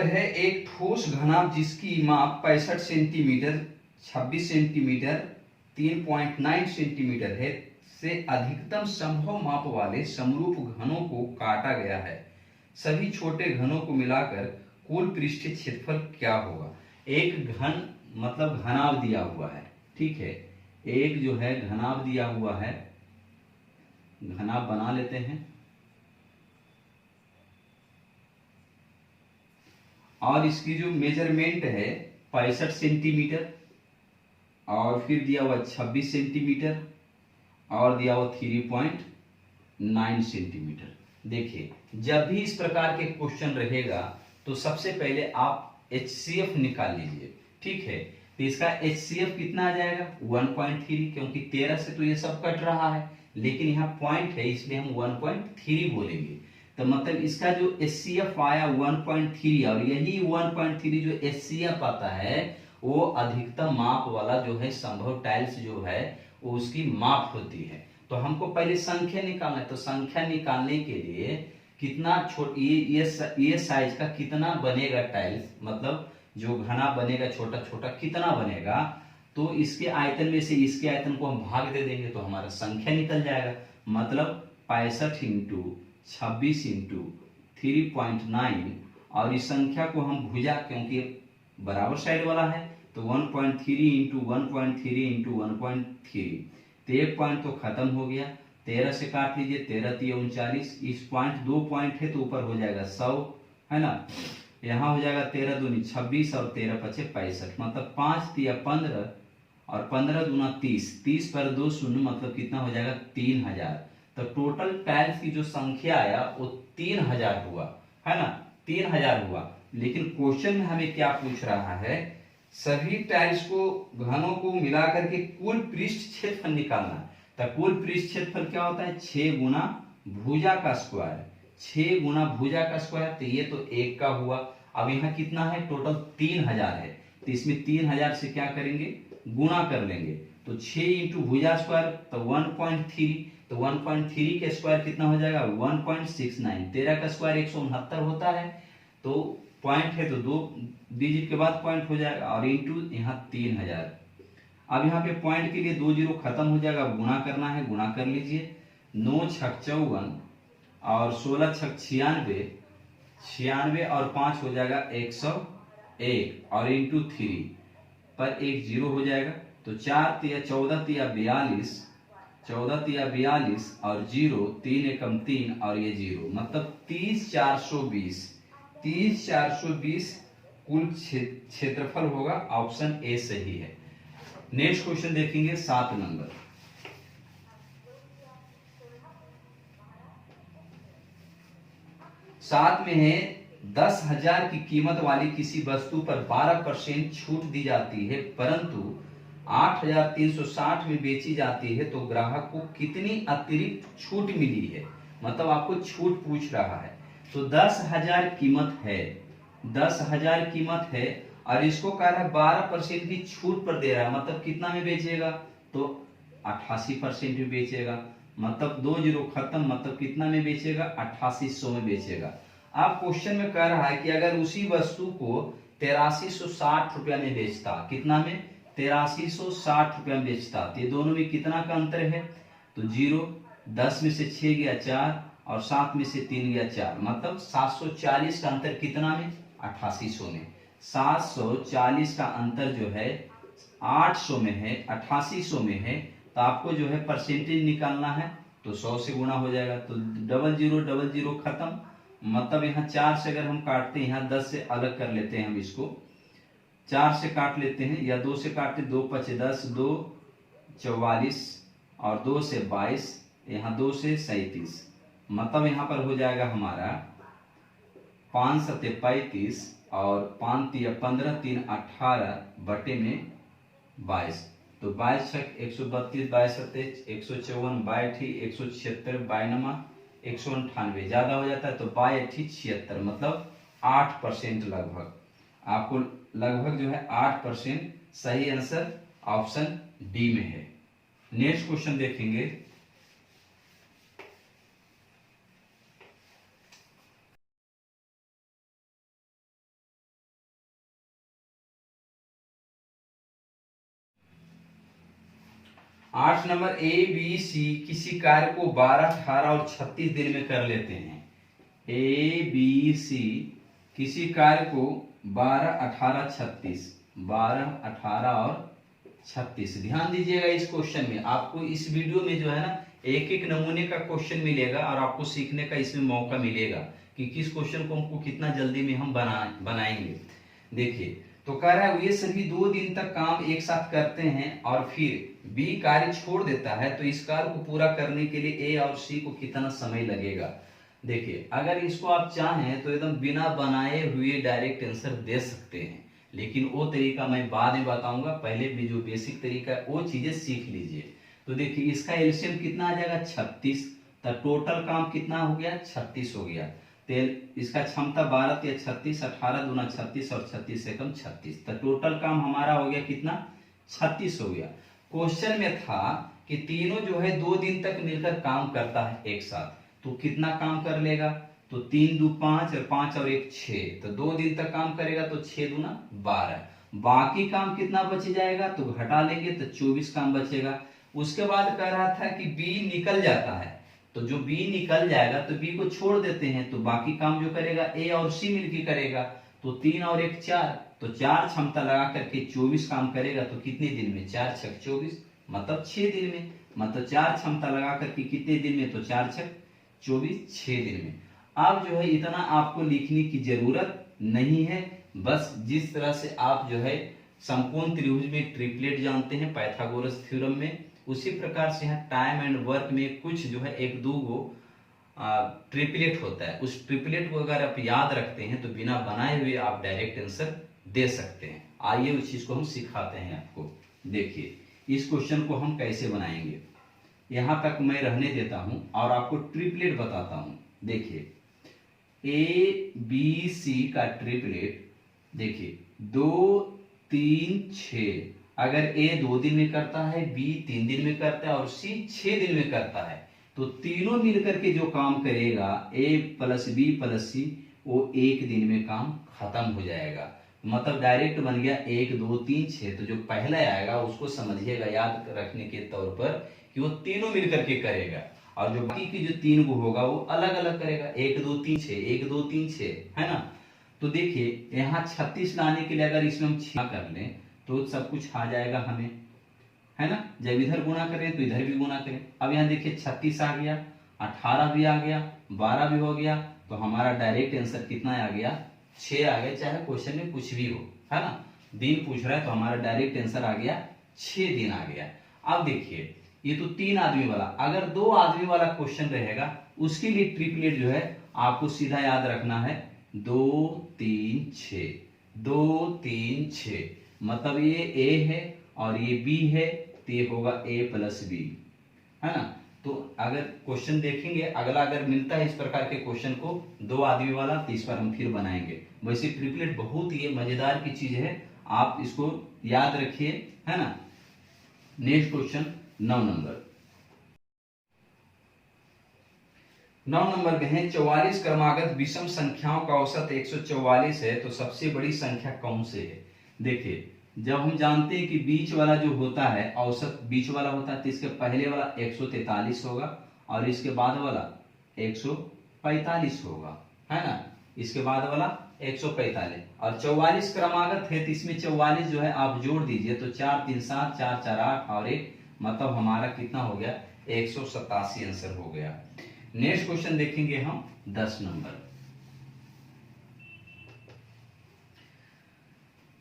है एक ठोस घनाभ जिसकी माप 65 सेंटीमीटर, 26 सेंटीमीटर, 3.9 सेंटीमीटर है से अधिकतम संभव माप वाले समरूप घनों को काटा गया है। सभी छोटे घनों को मिलाकर कुल पृष्ठीय क्षेत्रफल क्या होगा। एक घन मतलब घनाभ दिया हुआ है, ठीक है, एक जो है घनाभ दिया हुआ है, घनाभ बना लेते हैं, और इसकी जो मेजरमेंट है 65 सेंटीमीटर, और फिर दिया हुआ 26 सेंटीमीटर, और दिया हुआ 3.9 सेंटीमीटर। देखिए, जब भी इस प्रकार के क्वेश्चन रहेगा तो सबसे पहले आप HCF निकाल लीजिए, ठीक है। तो इसका HCF कितना आ जाएगा, 1.3, क्योंकि 13 से तो ये सब कट रहा है, लेकिन यहाँ पॉइंट है इसलिए हम 1.3 बोलेंगे। तो मतलब इसका जो HCF आया 1.3, और यही 1.3 जो HCF आता है वो अधिकतम माप वाला जो है संभव टाइल्स जो है वो उसकी माप होती है। तो हमको पहले संख्या निकालना है, तो संख्या निकालने के लिए कितना ये साइज का कितना बनेगा टाइल्स, मतलब जो घना बनेगा छोटा छोटा कितना बनेगा, तो इसके आयतन में से इसके आयतन को हम भाग दे देंगे तो हमारा संख्या निकल जाएगा। मतलब 65 × 26 × 3.9, और इस संख्या को हम भुजा, क्योंकि बराबर साइड वाला है तो 1.3 इंटू 1.3 इंटू 1.3, तो एक पॉइंट तो खत्म हो गया। 13 से काट लीजिए, 13 3 39, इस पॉइंट 2 पॉइंट है तो ऊपर हो जाएगा 100, है ना। यहाँ हो जाएगा 13 दूनी 26 और 13 पचे 65, मतलब 5 3 15 और 15 दूना 30, 30 पर 2 शून्य, मतलब कितना हो जाएगा 3000। तो टोटल टाइल्स की जो संख्या आया वो 3000 हुआ, है ना, 3000 हुआ। लेकिन क्वेश्चन में हमें क्या पूछ रहा है, सभी टाइल्स को घनों को मिलाकर के कुल पृष्ठ क्षेत्रफल निकालना। तो कुल पृष्ठ क्षेत्रफल क्या होता है, 6 गुना भुजा का स्क्वायर, 6 गुना भुजा का स्क्वायर, तो ये तो 1 का हुआ। अब यहाँ कितना है, टोटल 3000 है, तो इसमें 3000 से क्या करेंगे, गुना कर लेंगे। तो 6 इंटू भुजा स्क्वायर तो 1.3, तो 1.3 के स्क्वायर कितना हो जाएगा 1.69, 13 का स्क्वायर 169 होता है, तो पॉइंट है तो 2 डिजिट के बाद पॉइंट हो जाएगा, और इंटू यहाँ 3000। अब यहाँ पे पॉइंट के लिए 2 जीरो खत्म हो जाएगा, गुना करना है, गुना कर लीजिए। 9 छक 54 और 16 छक 96, 96 और 5 हो जाएगा 101, और इंटू 3 पर 1 जीरो हो जाएगा। तो 4 तिया 14 तिया 42, 14 तिया 42 और जीरो, 3 एकम 3 और ये जीरो, मतलब 30,420, 30,420 कुल क्षेत्रफल होगा। ऑप्शन ए सही है। नेक्स्ट क्वेश्चन देखेंगे 7 नंबर। साथ में है 10,000 की कीमत वाली किसी वस्तु पर 12% छूट दी जाती है, परंतु 8,360 में बेची जाती है, तो ग्राहक को कितनी अतिरिक्त छूट मिली है। मतलब आपको छूट पूछ रहा है। तो 10,000 कीमत है, 10,000 कीमत है, और इसको कह रहा है 12% की छूट पर दे रहा है, मतलब कितना में बेचेगा, तो 88% में बेचेगा, मतलब 2 जीरो खत्म, मतलब कितना में बेचेगा 8800 में बेचेगा। अब क्वेश्चन में कह रहा है कि अगर उसी वस्तु को 8360 रुपया में बेचता, कितना में 8360 रुपया में बेचता, तो ये दोनों में कितना का अंतर है, तो जीरो, 10 में से 6 गया 4 और 7 में से 3 गया 4, मतलब 740 का अंतर कितना में 8800 में। 740 का अंतर जो है 800 में है, 8800 में है, तो आपको जो है परसेंटेज निकालना है, तो 100 से गुणा हो जाएगा, तो डबल जीरो खत्म, मतलब यहाँ 4 से अगर हम काटते हैं, यहाँ 10 से अलग कर लेते हैं हम इसको, 4 से काट लेते हैं या 2 से काटते, 2 पचे 10, 2 44 और 2 से 22, यहाँ 2 से 37, मतलब यहाँ पर हो जाएगा हमारा 5 सत्ते 35 और 5 तिया 15, 3 18 बटे में 22, तो 22 छक 132, 22 सत्ते 154, 22 176, 22 198, ज्यादा हो जाता है तो 22 76, मतलब 8% लगभग। आपको लगभग जो है 8%, सही आंसर ऑप्शन डी में है। नेक्स्ट क्वेश्चन देखेंगे। आठ नंबर, ए बी सी किसी कार्य को 12, 18 और 36 दिन में कर लेते हैं। ए बी सी किसी कार्य को 12, 18, 36, 12, 18 और 36। ध्यान दीजिएगा इस क्वेश्चन में, आपको इस वीडियो में जो है ना एक एक नमूने का क्वेश्चन मिलेगा, और आपको सीखने का इसमें मौका मिलेगा कि किस क्वेश्चन को हमको कितना जल्दी में हम बनाएंगे। देखिए, तो कह रहा है ये सभी 2 दिन तक काम एक साथ करते हैं और फिर बी कार्य छोड़ देता है, तो इस कार्य को पूरा करने के लिए ए और सी को कितना समय लगेगा। देखिए, अगर इसको आप चाहें तो एकदम बिना बनाए हुए डायरेक्ट आंसर दे सकते हैं, लेकिन वो तरीका मैं बाद में बताऊंगा, पहले भी जो बेसिक तरीका है वो चीजें सीख लीजिए। तो देखिए, इसका एलसीएम कितना आ जाएगा 36, तो टोटल काम कितना हो गया 36 हो गया। तेल इसका क्षमता 12 या 36, 18 दूना 36 और 36 से कम 36, तो टोटल काम हमारा हो गया कितना 36 हो गया। क्वेश्चन में था कि तीनों जो है 2 दिन तक मिलकर काम करता है एक साथ, तो कितना काम कर लेगा, तो 3 दू 5 और 5 और 1 6, तो 2 दिन तक काम करेगा, तो 6 दूना 12। बाकी काम कितना बच जाएगा, तो घटा लेंगे तो 24 काम बचेगा। उसके बाद कह रहा था कि बी निकल जाता है, तो जो बी निकल जाएगा तो बी को छोड़ देते हैं, तो बाकी काम जो करेगा ए और सी मिलकर करेगा, तो 3 और 1 4, तो 4 क्षमता लगा करके 24 काम करेगा तो कितने दिन में, 4 छक 24, मतलब 6 दिन में। मतलब 4 क्षमता लगा करके कितने दिन में, तो 4 छक 24, 6 दिन में। अब जो है इतना आपको लिखने की जरूरत नहीं है, बस जिस तरह से आप जो है समकोण त्रिभुज में ट्रिपलेट जानते हैं पाइथागोरस थ्योरम में, उसी प्रकार से यहाँ टाइम एंड वर्क में कुछ जो है एक दो गो ट्रिपलेट होता है। उस ट्रिपलेट को अगर आप याद रखते हैं तो बिना बनाए हुए आप डायरेक्ट आंसर दे सकते हैं। आइए उस चीज को हम सिखाते हैं आपको। देखिए इस क्वेश्चन को हम कैसे बनाएंगे, यहां तक मैं रहने देता हूं और आपको ट्रिपलेट बताता हूं। देखिए ए बी सी का ट्रिपलेट, देखिए 2 3 6, अगर ए 2 दिन में करता है, बी 3 दिन में करता है और सी 6 दिन में करता है, तो तीनों मिलकर के जो काम करेगा ए प्लस बी प्लस सी, वो 1 दिन में काम खत्म हो जाएगा। मतलब डायरेक्ट बन गया 1 2 3 6। तो जो पहला आएगा उसको समझिएगा याद रखने के तौर पर कि वो तीनों मिलकर के करेगा, और जो बाकी की जो 3 को होगा वो अलग अलग करेगा, 1 2 3 6 1 2 3 6, है ना। तो देखिए यहाँ 36 लाने के लिए अगर इसमें हम 6 कर लें तो सब कुछ आ जाएगा हमें, है ना। जब इधर गुणा करें तो इधर भी गुणा करें। अब यहाँ देखिए 36 आ गया, 18 भी आ गया, 12 भी हो गया, तो हमारा डायरेक्ट आंसर कितना आ गया, 6 आ गया। चाहे क्वेश्चन में कुछ भी हो, है ना, दिन पूछ रहा है तो हमारा डायरेक्ट आंसर आ गया 6 दिन आ गया। अब देखिए ये तो 3 आदमी वाला, अगर 2 आदमी वाला क्वेश्चन रहेगा उसके लिए ट्रिपलेट जो है आपको सीधा याद रखना है 2 3 6, 2 3 6, मतलब ये ए है और ये बी है, तो ये होगा ए प्लस बी, है ना। तो अगर क्वेश्चन देखेंगे अगला अगर मिलता है इस प्रकार के क्वेश्चन को 2 आदमी वाला, तो इस पर हम फिर बनाएंगे। वैसे ट्रिपलेट बहुत ही मजेदार की चीज है, आप इसको याद रखिए, है ना। नेक्स्ट क्वेश्चन 9 नंबर, 9 नंबर में है 44 क्रमागत विषम संख्याओं का औसत 144 है, तो सबसे बड़ी संख्या कौन से है। देखिए जब हम जानते हैं कि बीच वाला जो होता है औसत बीच वाला होता है, तो इसके पहले वाला 143 होगा और इसके बाद वाला 145 होगा, है ना। इसके बाद वाला 145 और 44 क्रमागत है, तो इसमें 44 जो है आप जोड़ दीजिए तो 4 3 7 4 4 8 और 1, मतलब हमारा कितना हो गया 187 आंसर हो गया। नेक्स्ट क्वेश्चन देखेंगे हम 10 नंबर,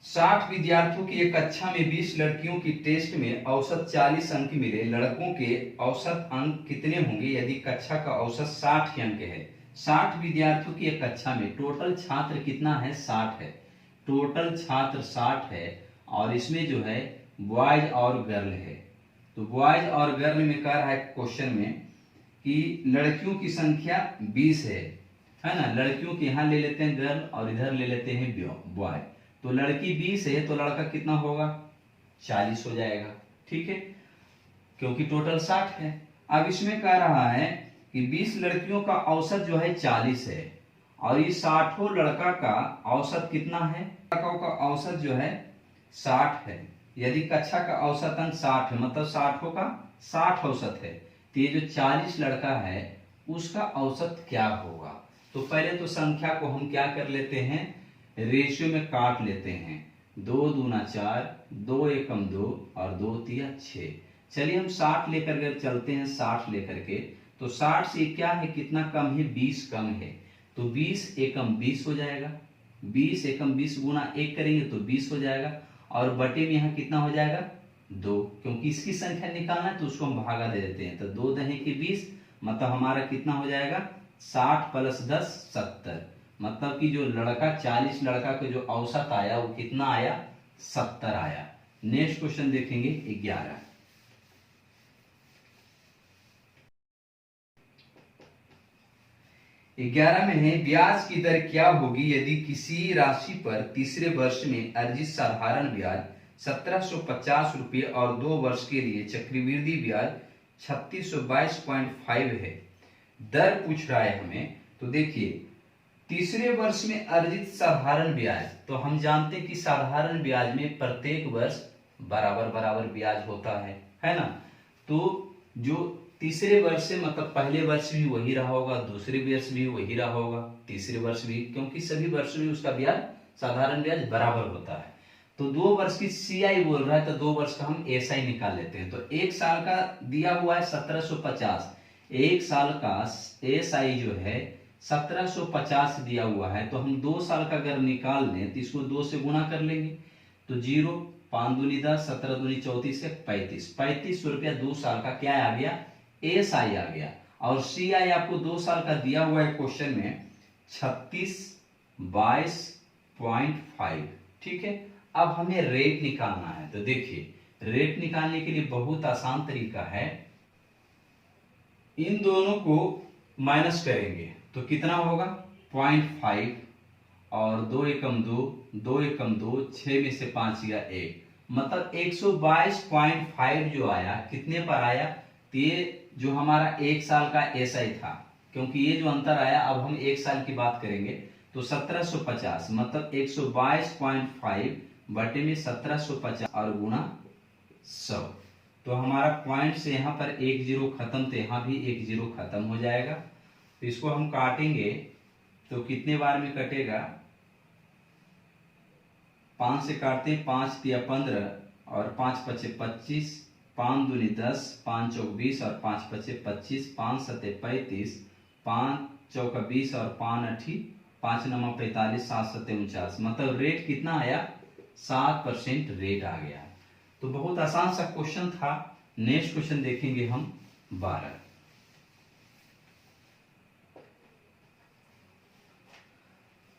60 विद्यार्थियों की एक कक्षा में 20 लड़कियों की टेस्ट में औसत 40 अंक मिले, लड़कों के औसत अंक कितने होंगे यदि कक्षा का औसत 60 अंक है। 60 विद्यार्थियों की एक कक्षा में टोटल छात्र कितना है, 60 है, टोटल छात्र 60 है और इसमें जो है बॉयज और गर्ल है। तो बॉयज और गर्ल में कह रहा है क्वेश्चन में कि लड़कियों की संख्या 20 है ना। लड़कियों के यहाँ ले लेते हैं गर्ल और इधर ले लेते हैं बॉय। तो लड़की 20 है तो लड़का कितना होगा, 40 हो जाएगा, ठीक है, क्योंकि टोटल 60 है। अब इसमें कह रहा है कि 20 लड़कियों का औसत जो है 40 है और ये 60 लड़का का औसत कितना है, लड़कों का औसत जो है 60 है। यदि कक्षा का औसत अंक 60 है, मतलब 60 का 60 औसत है, तो ये जो 40 लड़का है उसका औसत क्या होगा। तो पहले तो संख्या को हम क्या कर लेते हैं, रेशियो में काट लेते हैं, 2 दूना 4, 2 एकम 2 और 2 तिया 6। चलिए हम 60 लेकर के चलते हैं, 60 लेकर के, तो 60 से क्या है, कितना कम है, 20 कम है, तो 20 एकम 20 हो जाएगा, 20 एकम 20 गुना 1 करेंगे तो 20 हो जाएगा और बटे में यहाँ कितना हो जाएगा 2, क्योंकि इसकी संख्या निकालना है तो उसको हम भागा दे देते हैं, तो 2 दहे के 20, मतलब हमारा कितना हो जाएगा 60 प्लस 10 70, मतलब कि जो लड़का 40 लड़का का जो औसत आया वो कितना आया, 70 आया। नेक्स्ट क्वेश्चन देखेंगे 11, 11 में है ब्याज की दर क्या होगी यदि किसी राशि पर तीसरे वर्ष में अर्जित साधारण ब्याज 1750 रुपये और 2 वर्ष के लिए चक्रवृद्धि ब्याज 3622.5 है। दर पूछ रहा है हमें, तो देखिए तीसरे वर्ष में अर्जित साधारण ब्याज, तो हम जानते हैं कि साधारण ब्याज में प्रत्येक वर्ष बराबर बराबर ब्याज होता है ना। तो जो तीसरे वर्ष से मतलब पहले वर्ष भी वही रहा होगा, दूसरे वर्ष भी वही रहा होगा, तीसरे वर्ष भी, क्योंकि सभी वर्ष में उसका ब्याज साधारण ब्याज बराबर होता है। तो 2 वर्ष की CI बोल रहा है तो 2 वर्ष का हम SI निकाल लेते हैं। तो 1 साल का दिया हुआ है 1750, 1 साल का SI जो है 1750 दिया हुआ है। तो हम 2 साल का अगर निकाल लें तो इसको 2 से गुणा कर लेंगे तो 0, 5 दूनी 10, 17 दूनी 34 से 35, 3500 रुपया 2 साल का क्या आ गया, SI आ गया। और CI आपको 2 साल का दिया हुआ है क्वेश्चन में 3622.5। ठीक है, अब हमें रेट निकालना है। तो देखिए रेट निकालने के लिए बहुत आसान तरीका है, इन दोनों को माइनस करेंगे तो कितना होगा 0.5 और 2 एकम 2, 2 एकम 2, 6 में से 5 गया 1, मतलब 122.5 जो आया कितने पर आया। तो ये जो हमारा 1 साल का SI था, क्योंकि ये जो अंतर आया, अब हम 1 साल की बात करेंगे तो 1750 मतलब 122.5 बटे में 1750 और गुणा 100। तो हमारा पॉइंट से यहाँ पर 1 जीरो खत्म, तो यहाँ भी 1 जीरो खत्म हो जाएगा। तो इसको हम काटेंगे तो कितने बार में कटेगा, 5 से काटते हैं, 5 तिया 15 और 5 पचे 25, 5 दूनी 10, 5 चौक 20 और 5 पचे 25, 5 सते 35, 5 चौका 20 और 5 अठी 5 नमा 45, 7 सते 49, मतलब रेट कितना आया 7% रेट आ गया। तो बहुत आसान सा क्वेश्चन था। नेक्स्ट क्वेश्चन देखेंगे हम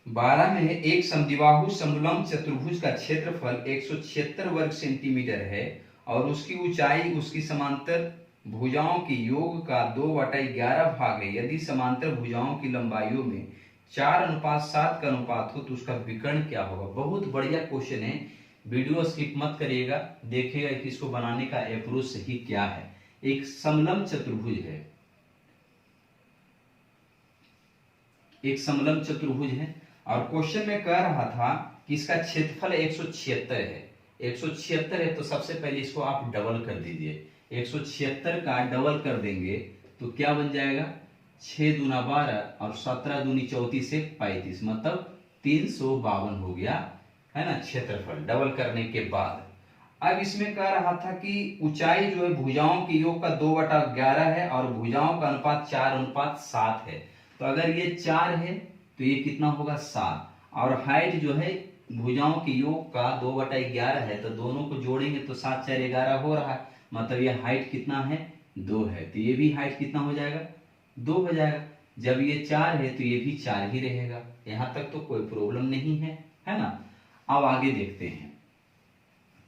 12 में एक समद्विबाहु समलंब चतुर्भुज का क्षेत्रफल 176 वर्ग सेंटीमीटर है और उसकी ऊंचाई उसकी समांतर भुजाओं की योग का 2/11 भाग है। यदि समांतर भुजाओं की लंबाइयों में 4:7 का अनुपात हो तो उसका विकर्ण क्या होगा। बहुत बढ़िया क्वेश्चन है, वीडियो स्किप मत करिएगा, देखिएगा कि इसको बनाने का अप्रोच सही क्या है। एक समलंब चतुर्भुज है, एक समलंब चतुर्भुज है और क्वेश्चन में कह रहा था कि इसका क्षेत्रफल 176 है। 176 है तो सबसे पहले इसको आप डबल कर दीजिए, 176 का डबल कर देंगे तो क्या बन जाएगा 6 दूना 12 और 17 दूनी 34 से 35, मतलब 352 हो गया है ना क्षेत्रफल डबल करने के बाद। अब इसमें कह रहा था कि ऊंचाई जो है भुजाओं के योग का 2/11 है और भुजाओं का अनुपात 4:7 है। तो अगर ये 4 है तो ये कितना होगा 7, और हाइट जो है भुजाओं के योग का 2/11 है तो दोनों को जोड़ेंगे तो 7 4 11 हो रहा है, मतलब ये हाइट कितना है 2 है। तो ये भी हाइट कितना हो जाएगा 2 हो जाएगा। जब ये 4 है तो ये भी 4 ही रहेगा, यहां तक तो कोई प्रॉब्लम नहीं है, है ना। अब आगे देखते हैं।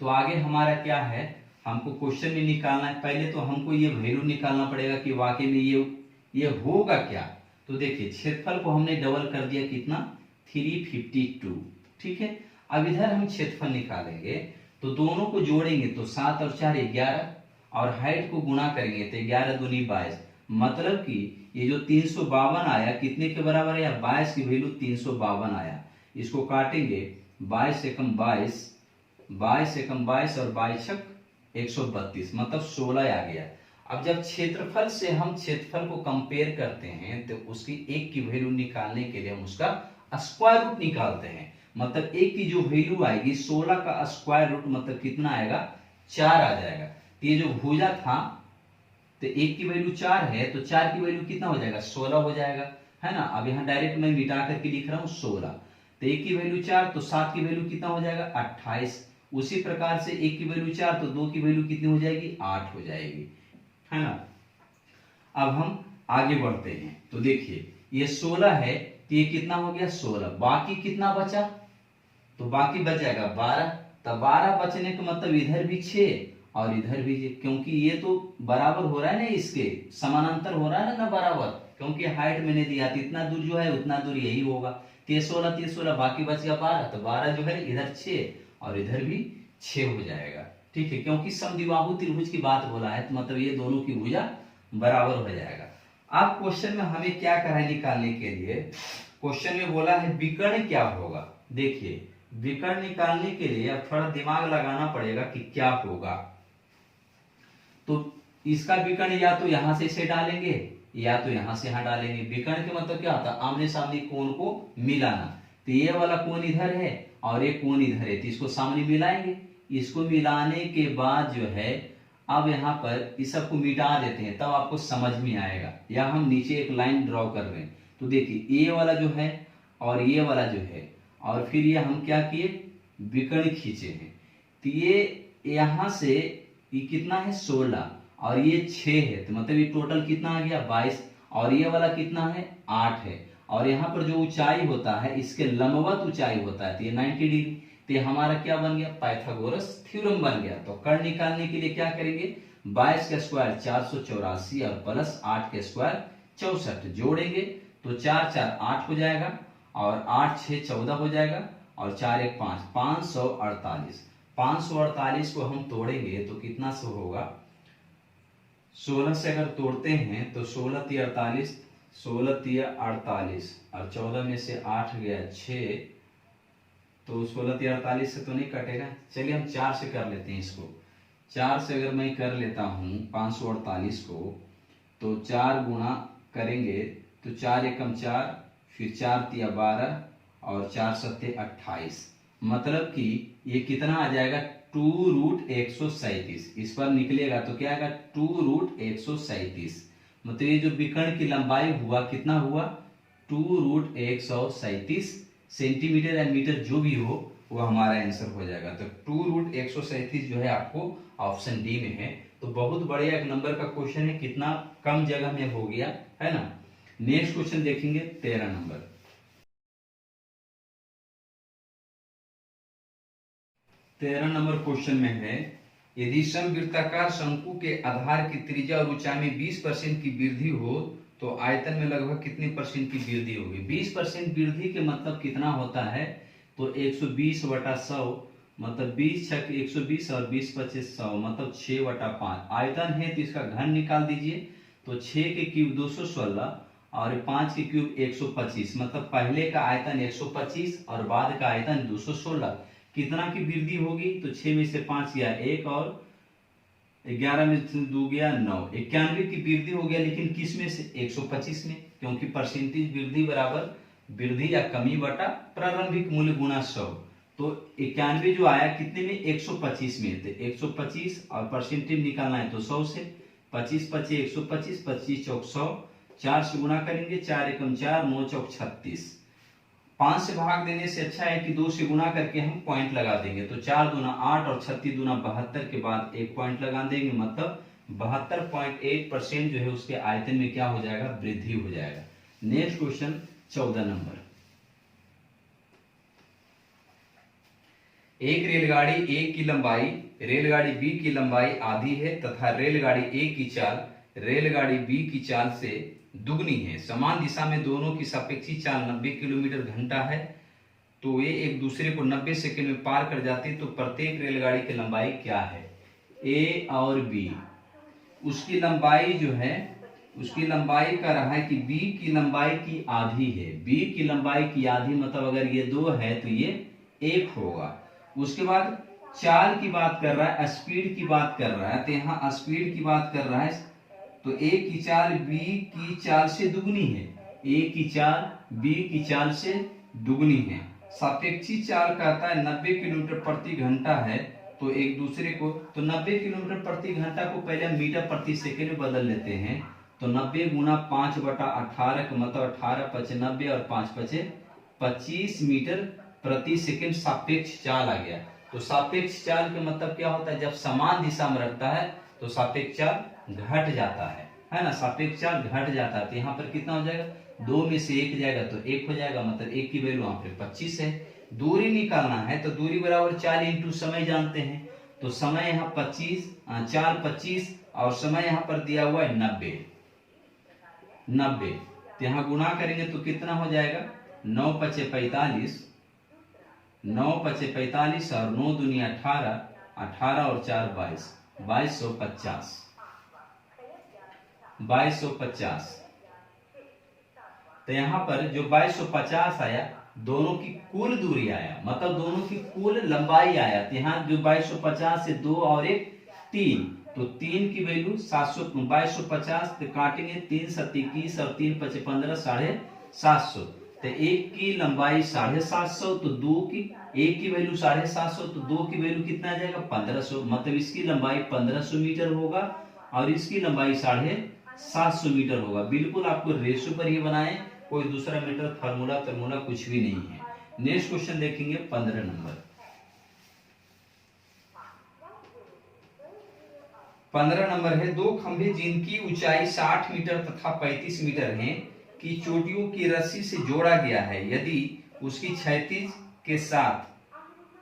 तो आगे हमारा क्या है, हमको क्वेश्चन में निकालना है। पहले तो हमको ये वैल्यू निकालना पड़ेगा कि वाकई में ये होगा क्या। तो देखिए क्षेत्रफल को हमने डबल कर दिया कितना 352। ठीक है, अब इधर हम क्षेत्रफल निकालेंगे तो दोनों को जोड़ेंगे तो 7 और 4 11 और हाइट को गुणा करेंगे तो 11 दूनी 22, मतलब कि ये जो 352 आया कितने के बराबर है, 22 की वैल्यू 352 आया। इसको काटेंगे 22 एकम 22, 22 एकम 22 और 22 छक 132, मतलब 16 आ गया। अब जब क्षेत्रफल से हम क्षेत्रफल को कंपेयर करते हैं तो उसकी एक की वैल्यू निकालने के लिए हम उसका स्क्वायर रूट निकालते हैं, मतलब एक की जो वैल्यू आएगी 16 का स्क्वायर रूट मतलब कितना आएगा 4 आ जाएगा। तो ये जो भुजा था तो एक की वैल्यू 4 है तो 4 की वैल्यू कितना हो जाएगा 16 हो जाएगा, है ना। अब यहाँ डायरेक्ट मैं मिटा करके लिख रहा हूँ 16, तो एक की वैल्यू 4 तो 7 की वैल्यू कितना हो जाएगा 28। उसी प्रकार से एक की वैल्यू 4 तो 2 की वैल्यू कितनी हो जाएगी 8 हो जाएगी, है ना। अब हम आगे बढ़ते हैं तो देखिए ये 16 है तो ये कितना हो गया 16, बाकी कितना बचा, तो बाकी बच जाएगा 12। तो 12 बचने का मतलब इधर भी 6 और इधर भी 6, क्योंकि ये तो बराबर हो रहा है ना, इसके समानांतर हो रहा है ना बराबर, क्योंकि हाइट मैंने दिया तो इतना दूर जो है उतना दूर यही होगा। 16 बाकी बच गया 12, तो 12 जो है इधर 6 और इधर भी 6 हो जाएगा। ठीक है, क्योंकि समद्विबाहु त्रिभुज की बात बोला है तो मतलब ये दोनों की भुजा बराबर हो जाएगा। अब क्वेश्चन में हमें क्या करना है निकालने के लिए, क्वेश्चन में बोला है विकर्ण क्या होगा। देखिए विकर्ण निकालने के लिए अब थोड़ा दिमाग लगाना पड़ेगा कि क्या होगा। तो इसका विकर्ण या तो यहां से इसे डालेंगे या तो यहां से यहां डालेंगे। विकर्ण के मतलब क्या होता है आमने सामने कोण को मिलाना। तो ये वाला कोण इधर है और एक कोण इधर है, तो इसको सामने मिलाएंगे। इसको मिलाने के बाद जो है अब यहाँ पर इस सबको मिटा देते हैं, तब आपको समझ में आएगा। या हम नीचे एक लाइन ड्रॉ कर रहे हैं, तो देखिए ये वाला जो है और ये वाला जो है, और फिर ये हम क्या किए, विकर्ण खींचे हैं। तो ये यहाँ से ये कितना है 16 और ये 6 है, तो मतलब ये टोटल कितना आ गया 22, और ये वाला कितना है 8 है। और यहाँ पर जो ऊंचाई होता है इसके लंबवत ऊंचाई होता है, तो ये 90 डिग्री। तो ये हमारा क्या बन गया, पाइथागोरस थ्योरम बन गया। तो कर्ण निकालने के लिए क्या करेंगे, 22 का स्क्वायर 484 और प्लस 8 का स्क्वायर 64 जोड़ेंगे, तो 4 4 8 हो जाएगा और 8 6 14 हो जाएगा और 4 1 5 548। 548 को हम तोड़ेंगे तो कितना से होगा, 16 से अगर तोड़ते हैं तो 16 3 48, 16 3 48 और 14 में से 8 गया 6, तो 16 3 48 से तो नहीं कटेगा। चलिए हम 4 से कर लेते हैं इसको। 4 से अगर मैं कर लेता हूँ 548 को, तो 4 गुणा करेंगे तो 4 एकम 4, फिर 4 तिया 12 और 4 सत्ते 28, मतलब कि ये कितना आ जाएगा 2√137। इस पर निकलेगा तो क्या आएगा 2√137, मतलब ये जो विकर्ण की लंबाई हुआ कितना हुआ 2√137 सेंटीमीटर या मीटर जो भी हो वो हमारा आंसर हो जाएगा। तो 2√137 जो है आपको ऑप्शन डी में है। तो बहुत बढ़िया एक नंबर का क्वेश्चन है, कितना कम जगह में हो गया है ना। नेक्स्ट क्वेश्चन देखेंगे 13 नंबर। 13 नंबर क्वेश्चन में है, यदि समवृत्ताकार शंकु के आधार की त्रिज्या और ऊंचाई में 20% की वृद्धि हो तो आयतन में लगभग कितने परसेंट की वृद्धि होगी। 20% वृद्धि के मतलब कितना होता है, तो 120/100 मतलब 20 छक 120 और 20 25 100 मतलब 6/5। आयतन है तो इसका घन निकाल दीजिए, तो 6 के क्यूब 216 और 5 के क्यूब 125, मतलब पहले का आयतन 125 और बाद का आयतन 216। कितना की वृद्धि होगी, तो 6 में से 5 गया 1 और 11 में से 2 गया 9, 91 की वृद्धि हो गया। लेकिन किस में से, 125 में, क्योंकि परसेंटेज वृद्धि बराबर वृद्धि या कमी बटा प्रारंभिक मूल्य गुणा 100। तो 91 जो आया कितने में, 125 में, तो 125 और परसेंटेज निकालना है तो 100 से, 25 25 125, 25 चौक 100, 4 से गुणा करेंगे, 4 एकम 4, 9 चौक 36। 5 से भाग देने से अच्छा है कि 2 से गुणा करके हम पॉइंट लगा देंगे, तो 4 दूना 8 और 36 दूना 72 के बाद एक पॉइंट लगा देंगे, मतलब 72.8% जो है उसके आयतन में क्या हो जाएगा, वृद्धि हो जाएगा। Next question 14 number. एक रेलगाड़ी ए की लंबाई रेलगाड़ी बी की लंबाई आधी है तथा रेलगाड़ी ए की चाल रेलगाड़ी बी की चाल से दुगनी है। समान दिशा में दोनों की सापेक्षी चाल 90 किलोमीटर घंटा है, तो ये एक दूसरे को 90 सेकंड में पार कर जाती है। तो प्रत्येक रेलगाड़ी की लंबाई क्या है, ए और बी। उसकी लंबाई जो है, उसकी लंबाई का रहा है कि बी की लंबाई की आधी है। बी की लंबाई की आधी मतलब अगर ये 2 है तो ये 1 होगा। उसके बाद चाल की बात कर रहा है, स्पीड की बात कर रहा है, तो यहाँ स्पीड की बात कर रहा है, तो ए की चाल बी की चाल से दुगनी है। ए की चाल बी की चाल से दुगनी है। सापेक्षी चाल कहता है 90 किलोमीटर प्रति घंटा है, तो एक दूसरे को, तो 90 किलोमीटर प्रति घंटा को पहले हम मीटर प्रति सेकंड में बदल लेते हैं, तो 90 गुना 5/18 का मतलब 18 5 90 और 5 5 25 मीटर प्रति सेकंड सापेक्ष चाल आ गया। तो सापेक्ष चाल का मतलब क्या होता है, जब समान दिशा में रखता है तो सापेक्ष चाल घट जाता है ना, सापेक्ष चाल घट जाता है। तो यहाँ पर कितना हो जाएगा, 2 में से 1 जाएगा तो 1 हो जाएगा, मतलब 1 की वैल्यू यहाँ पे 25 है। दूरी निकालना है तो दूरी बराबर चाल इंटू समय जानते हैं, तो समय यहाँ 25 चाल 25 और समय यहाँ पर दिया हुआ है 90। तो यहाँ गुणा करेंगे तो कितना हो जाएगा, 9 5 45, 9 5 45 और 9 दूनी 18, 18 और 4 22, 2250, 2250। तो यहाँ पर जो 2250 आया दोनों की कुल दूरी आया, मतलब दोनों की कुल लंबाई आया। तो यहाँ जो 2250 से 2 और 1 3, तो 3 की वैल्यू 700, 2250 काटेंगे 3 7 21 और 3 5 15 750, तो एक की लंबाई 750, तो दो की, एक की वैल्यू 750, तो दो की वैल्यू कितना आ जाएगा 1500, मतलब इसकी लंबाई 1500 मीटर होगा और इसकी लंबाई 750 मीटर होगा। बिल्कुल आपको रेशो पर ही बनाए, कोई दूसरा मीटर फार्मूला कुछ भी नहीं है। नेक्स्ट क्वेश्चन देखेंगे 15 नंबर। 15 नंबर है, दो खंभे जिनकी ऊंचाई 60 मीटर तथा 35 मीटर है की चोटियों की रस्सी से जोड़ा गया है, यदि उसकी क्षैतिज के साथ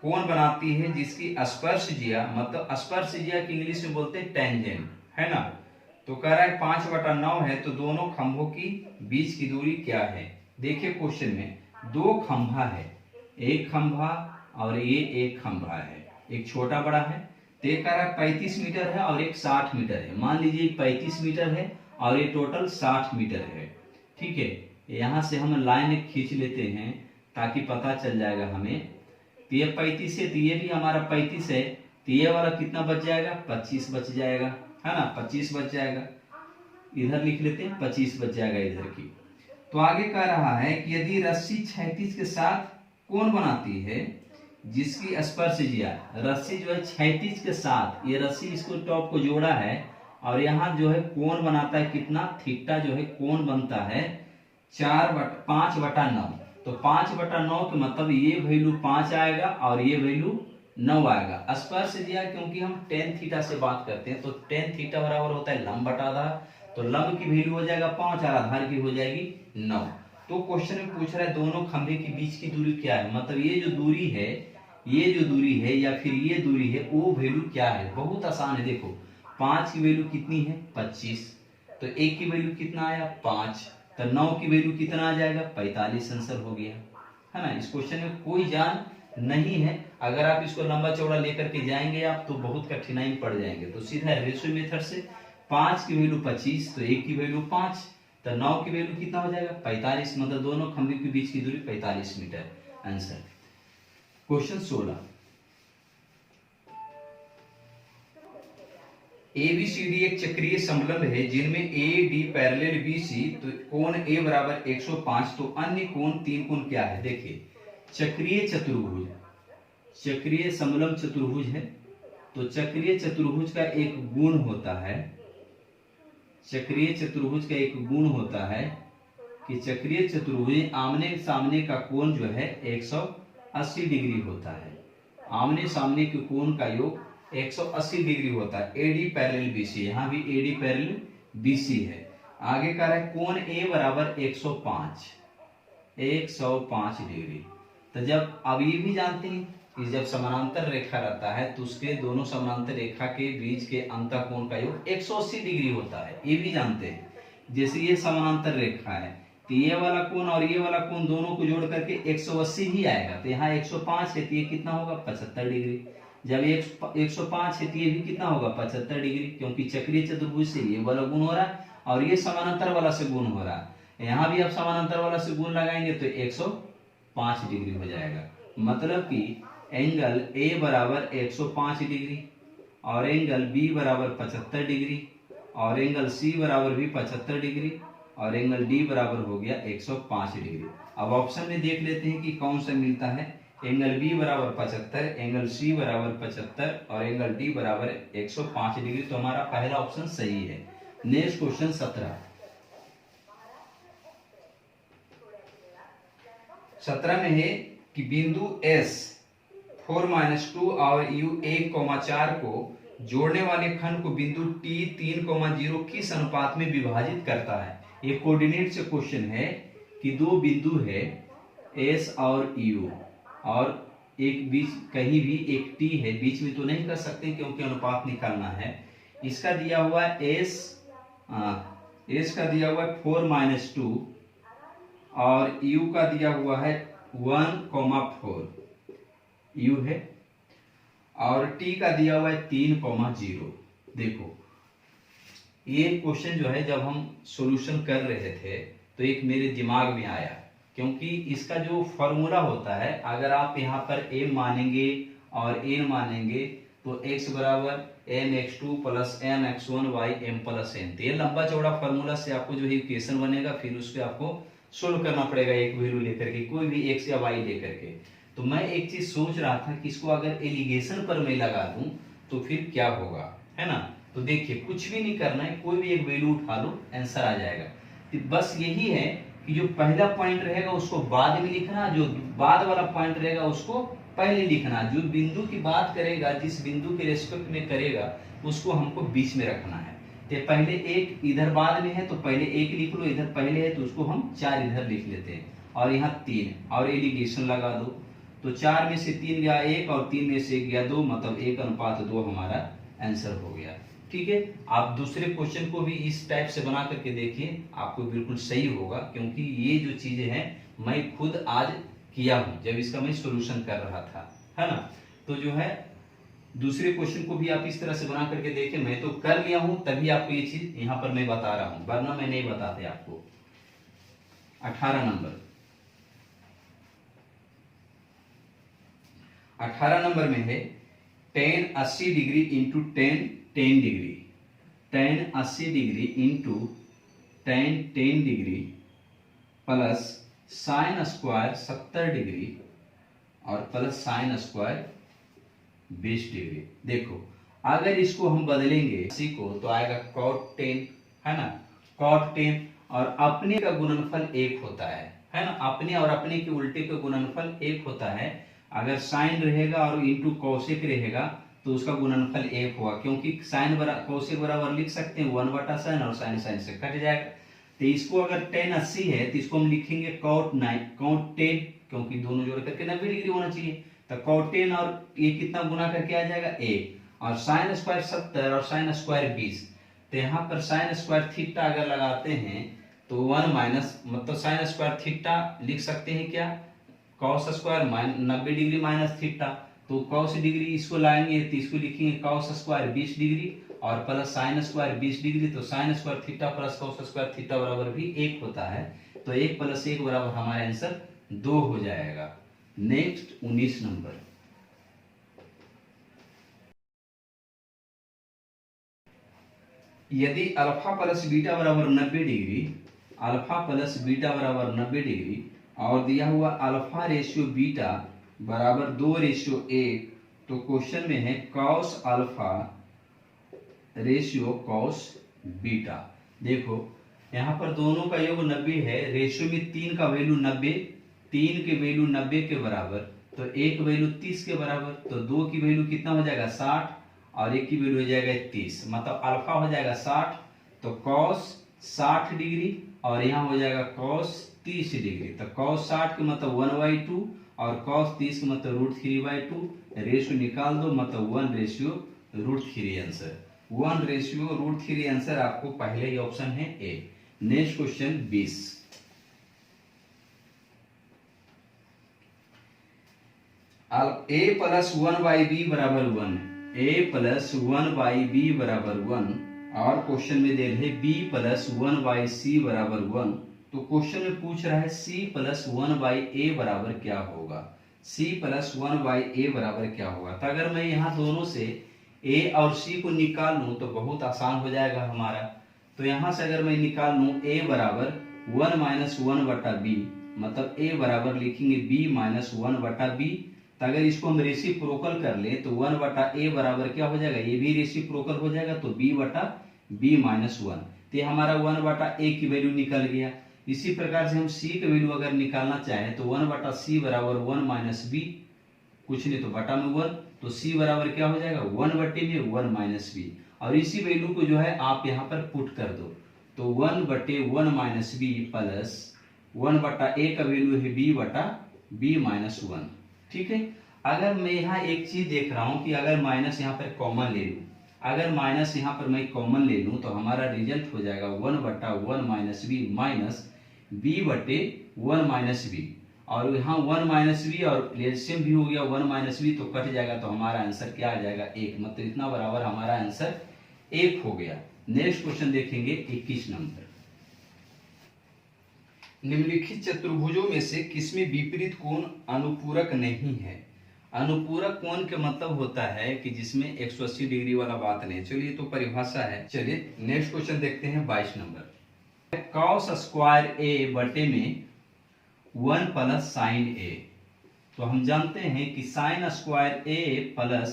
कोण बनाती है जिसकी स्पर्शजिया, मतलब स्पर्शजिया की इंग्लिश में बोलते हैं टेंजेंट, है ना। तो कह रहा है 5/9 है, तो दोनों खंभों की बीच की दूरी क्या है। देखिए क्वेश्चन में दो खंभा है, एक खंभा और ये एक खंभा है, एक छोटा बड़ा है। तो एक कह रहा है 35 मीटर है और एक 60 मीटर है। मान लीजिए 35 मीटर है और ये टोटल 60 मीटर है, ठीक है। यहां से हम लाइन खींच लेते हैं ताकि पता चल जाएगा हमें। तो ये 35 है, तो ये भी हमारा 35 है, तो ये वाला कितना बच जाएगा 25 बच जाएगा, है ना, 25 बच जाएगा। इधर लिख लेते हैं 25 बच जाएगा इधर की। तो आगे कह रहा है कि यदि रस्सी क्षैतिज के साथ कोण बनाती है जिसकी स्पर्शजिया, रस्सी जो है क्षैतिज के साथ, ये रस्सी इसको टॉप को जोड़ा है और यहाँ जो है कोण बनाता है कितना, थीटा जो है कोण बनता है 5/9। तो 5/9 के मतलब ये वैल्यू 5 आएगा और ये वैल्यू 9 आएगा। स्पर्शजिया क्योंकि हम tan थीटा से बात करते हैं, तो tan थीटा बराबर होता है लंब बटा आधार, तो लंब की वैल्यू हो जाएगा 5 और आधार की हो जाएगी 9। तो क्वेश्चन में पूछ रहा है दोनों खंभे के बीच की दूरी क्या है, मतलब ये जो दूरी है, ये जो दूरी है या फिर ये दूरी है, वो वैल्यू क्या है। बहुत आसान है, देखो 5 की वैल्यू कितनी है 25, तो 1 की वैल्यू कितना आया 5, तो 9 की वैल्यू कितना आ जाएगा 45 आंसर हो गया, है ना। इस क्वेश्चन में कोई जान नहीं है, अगर आप इसको लंबा चौड़ा लेकर के जाएंगे आप तो बहुत कठिनाई पड़ जाएंगे। तो सीधा रेशियो मेथड से 5 की वैल्यू 25, तो 1 की वैल्यू 5, तो 9 की वैल्यू कितना हो जाएगा 45, मतलब दोनों खंभे के बीच की दूरी 45 मीटर आंसर। क्वेश्चन 16, ABCD एक चक्रीय समलंब है जिनमें AD पैरेलल BC, तो कोण A बराबर 105, तो अन्य कोण 3 कोण क्या है। देखिए चक्रीय चतुर्भुज, चक्रीय समलंब चतुर्भुज है, तो चक्रीय चतुर्भुज का एक गुण होता है, चक्रीय चतुर्भुज का एक गुण होता है कि चक्रीय चतुर्भुज आमने सामने का कोण जो है 180 डिग्री होता है, आमने सामने के कोण का योग 180 डिग्री होता है। AD पैरेलल BC, यहाँ भी AD पैरेलल BC है। आगे कह रहा है कोण A बराबर 105 डिग्री। तो जब अब ये भी जानते हैं कि जब समानांतर रेखा रहता है तो उसके दोनों समानांतर रेखा के बीच के अंतःकोण का योग 180 डिग्री होता है, ये भी जानते हैं। जैसे ये समानांतर रेखा है तो ये वाला कोण और ये वाला कोण दोनों को जोड़ करके 180 ही आएगा, तो यहाँ 105 है तो ये कितना होगा 75 डिग्री। जब 105 है तो ये भी कितना होगा 75 डिग्री, क्योंकि चक्रीय चतुर्भुज से ये वाला गुण हो रहा है और ये समानांतर वाला से गुण हो रहा है। यहाँ भी आप समानांतर वाला से गुण लगाएंगे तो 105 डिग्री हो जाएगा, मतलब कि एंगल A बराबर 105 डिग्री और एंगल B बराबर 75 डिग्री और एंगल C बराबर भी 75 डिग्री और एंगल D बराबर हो गया 105 डिग्री। अब ऑप्शन में देख लेते हैं कि कौन सा मिलता है। एंगल B बराबर 75, एंगल C बराबर 75 और एंगल D बराबर 105 डिग्री, तो हमारा पहला ऑप्शन सही है। नेक्स्ट क्वेश्चन 17 में है कि बिंदु S 4-2 और U 1,4 को जोड़ने वाले खंड को बिंदु T 3,0 किस अनुपात में विभाजित करता है। ये कोऑर्डिनेट से क्वेश्चन है कि दो बिंदु है S और U और एक बीच कहीं भी एक T है, बीच में तो नहीं कर सकते क्योंकि अनुपात निकालना है। इसका दिया हुआ है S का दिया हुआ है 4-2 और U का दिया हुआ है 1,4 U है और T का दिया हुआ है 3,0। देखो ये क्वेश्चन जो है जब हम सॉल्यूशन कर रहे थे तो एक मेरे दिमाग में आया, क्योंकि इसका जो फॉर्मूला होता है अगर आप यहाँ पर m मानेंगे और n मानेंगे तो x बराबर mx2 plus mx1 y m plus n, तो ये लंबा चौड़ा फॉर्मूला से आपको जो है इक्वेशन बनेगा, फिर उसके आपको सोल्व करना पड़ेगा एक वैल्यू लेकर के, कोई भी x या y लेकर के। तो मैं एक चीज सोच रहा था कि इसको अगर एलिगेशन पर मैं लगा दूं तो फिर क्या होगा, है ना। तो देखिए कुछ भी नहीं करना है, कोई भी एक वैल्यू उठा लो, आंसर आ जाएगा। तो बस यही है कि जो पहला पॉइंट रहेगा उसको बाद में लिखना, जो बाद वाला पॉइंट रहेगा उसको पहले लिखना। जो बिंदु की बात करेगा, जिस बिंदु के रेस्पेक्ट में करेगा, उसको हमको बीच में रखना है। तो पहले एक इधर बाद में है तो पहले एक लिख लो, इधर पहले है तो उसको हम 4 इधर लिख लेते हैं, और यहाँ 3 और एलिगेशन लगा दो। तो 4 में से 3 गया 1 और 3 में से 1 गया 2, मतलब 1:2 हमारा आंसर हो गया। ठीक है, आप दूसरे क्वेश्चन को भी इस टाइप से बना करके देखिए, आपको बिल्कुल सही होगा, क्योंकि ये जो चीजें हैं मैं खुद आज किया हूं जब इसका मैं सॉल्यूशन कर रहा था, है ना। तो जो है दूसरे क्वेश्चन को भी आप इस तरह से बना करके देखिए, मैं तो कर लिया हूं तभी आपको ये चीज यहां पर मैं बता रहा हूं, वरना मैं नहीं बताते आपको। 18 नंबर, 18 नंबर में है tan 80 degree into tan 10 degree, tan 80 degree into tan 10 degree plus sine square 70 degree और प्लस साइन स्क्वायर 20 डिग्री। देखो अगर इसको हम बदलेंगे 80 को तो आएगा cot 10, है ना, cot 10, और अपने का गुणनफल 1 होता है ना, अपने और अपने के उल्टे का गुणनफल 1 होता है। अगर साइन रहेगा और इंटू कौशिक रहेगा तो उसका गुणनफल 1 हुआ, क्योंकि साइन कौशिक बराबर लिख सकते हैं 1/sin, और साइन साइन से कट जाएगा। तो इसको अगर tan 80 है तो इसको हम लिखेंगे cot 10, क्योंकि दोनों जोड़ करके 90 डिग्री होना चाहिए। तो cot 10 और ये कितना गुना करके आ जाएगा 1, और साइन स्क्वायर 70 और साइन स्क्वायर 20। तो यहाँ पर साइन स्क्वायर थीटा अगर लगाते हैं तो 1 माइनस, मतलब साइन स्क्वायर थीटा लिख सकते हैं क्या, cos square 90 degree minus theta. तो cos डिग्री इसको लाएंगे तो इसको लिखेंगे cos स्क्वायर 20 डिग्री और प्लस साइन स्क्वायर 20 डिग्री। तो sine square theta plus cos square theta बराबर भी 1 होता है। तो 1 + 1 बराबर हमारा आंसर 2 हो जाएगा। नेक्स्ट 19 नंबर, यदि अल्फा प्लस बीटा बराबर 90 डिग्री, अल्फा प्लस बीटा बराबर 90 डिग्री और दिया हुआ अल्फा रेशियो बीटा बराबर 2:1, तो क्वेश्चन में है cos alpha ratio cos beta. देखो यहाँ पर दोनों का योग 90 है, रेशियो में 3 का वैल्यू 90, 3 के वैल्यू 90 के बराबर, तो 1 वैल्यू 30 के बराबर, तो 2 की वैल्यू कितना हो जाएगा 60 और 1 की वैल्यू हो जाएगा 30, मतलब अल्फा हो जाएगा 60, तो cos 60 डिग्री और यहाँ हो जाएगा cos 30 डिग्री। तो cos 60 के मतलब 1/2 और cos 30 के मतलब √3/2, रेशियो निकाल दो, मतलब 1:√3 आंसर, 1:√3 आंसर आपको पहले ही ऑप्शन है ए। नेक्स्ट क्वेश्चन 20, a + 1/b बराबर 1, a + 1/b बराबर 1, और क्वेश्चन में दे रहे b + 1/c बराबर 1। तो क्वेश्चन में पूछ रहा है c + 1/a बराबर क्या होगा, c + 1/a बराबर क्या होगा। तो अगर मैं यहाँ दोनों से a और c को निकाल लूं तो बहुत आसान हो जाएगा हमारा। तो यहाँ से अगर मैं निकाल लूं a बराबर 1 - 1/b, मतलब a बराबर लिखेंगे b - 1/b। तो अगर इसको हम रेसिप्रोकल कर ले तो 1/a बराबर क्या हो जाएगा, ये भी रेसिप्रोकल हो जाएगा, तो b/b - 1। तो हमारा 1/a की वैल्यू निकल गया। इसी प्रकार से हम c की वैल्यू अगर निकालना चाहें तो 1/c बराबर 1 - b, कुछ नहीं तो बटा में 1, तो c बराबर क्या हो जाएगा 1/में 1 - b, और इसी वैल्यू को जो है आप यहाँ पर पुट कर दो, तो 1/1 - b प्लस 1/a का वैल्यू है b/b - 1। ठीक है, अगर मैं यहाँ एक चीज देख रहा हूँ कि अगर माइनस यहाँ पर कॉमन ले लूँ, अगर माइनस यहाँ पर मैं कॉमन ले लूँ तो हमारा रिजल्ट हो जाएगा 1/1 - b माइनस b/1 - b, और यहाँ 1 - b और एलसीएम भी हो गया 1 - b, तो कट जाएगा, तो हमारा आंसर क्या आ जाएगा 1, मतलब इतना बराबर हमारा आंसर 1 हो गया। नेक्स्ट क्वेश्चन देखेंगे 21 नंबर, निम्नलिखित चतुर्भुजों में से किसमें विपरीत कोण अनुपूरक नहीं है। अनुपूरक कोण के मतलब होता है कि जिसमें 180 डिग्री वाला बात नहीं। चलिए तो परिभाषा है। चलिए नेक्स्ट क्वेश्चन देखते हैं 22 नंबर, कॉस स्क्वायर ए बटे में 1 प्लस साइन ए। तो हम जानते हैं कि साइन स्क्वायर ए प्लस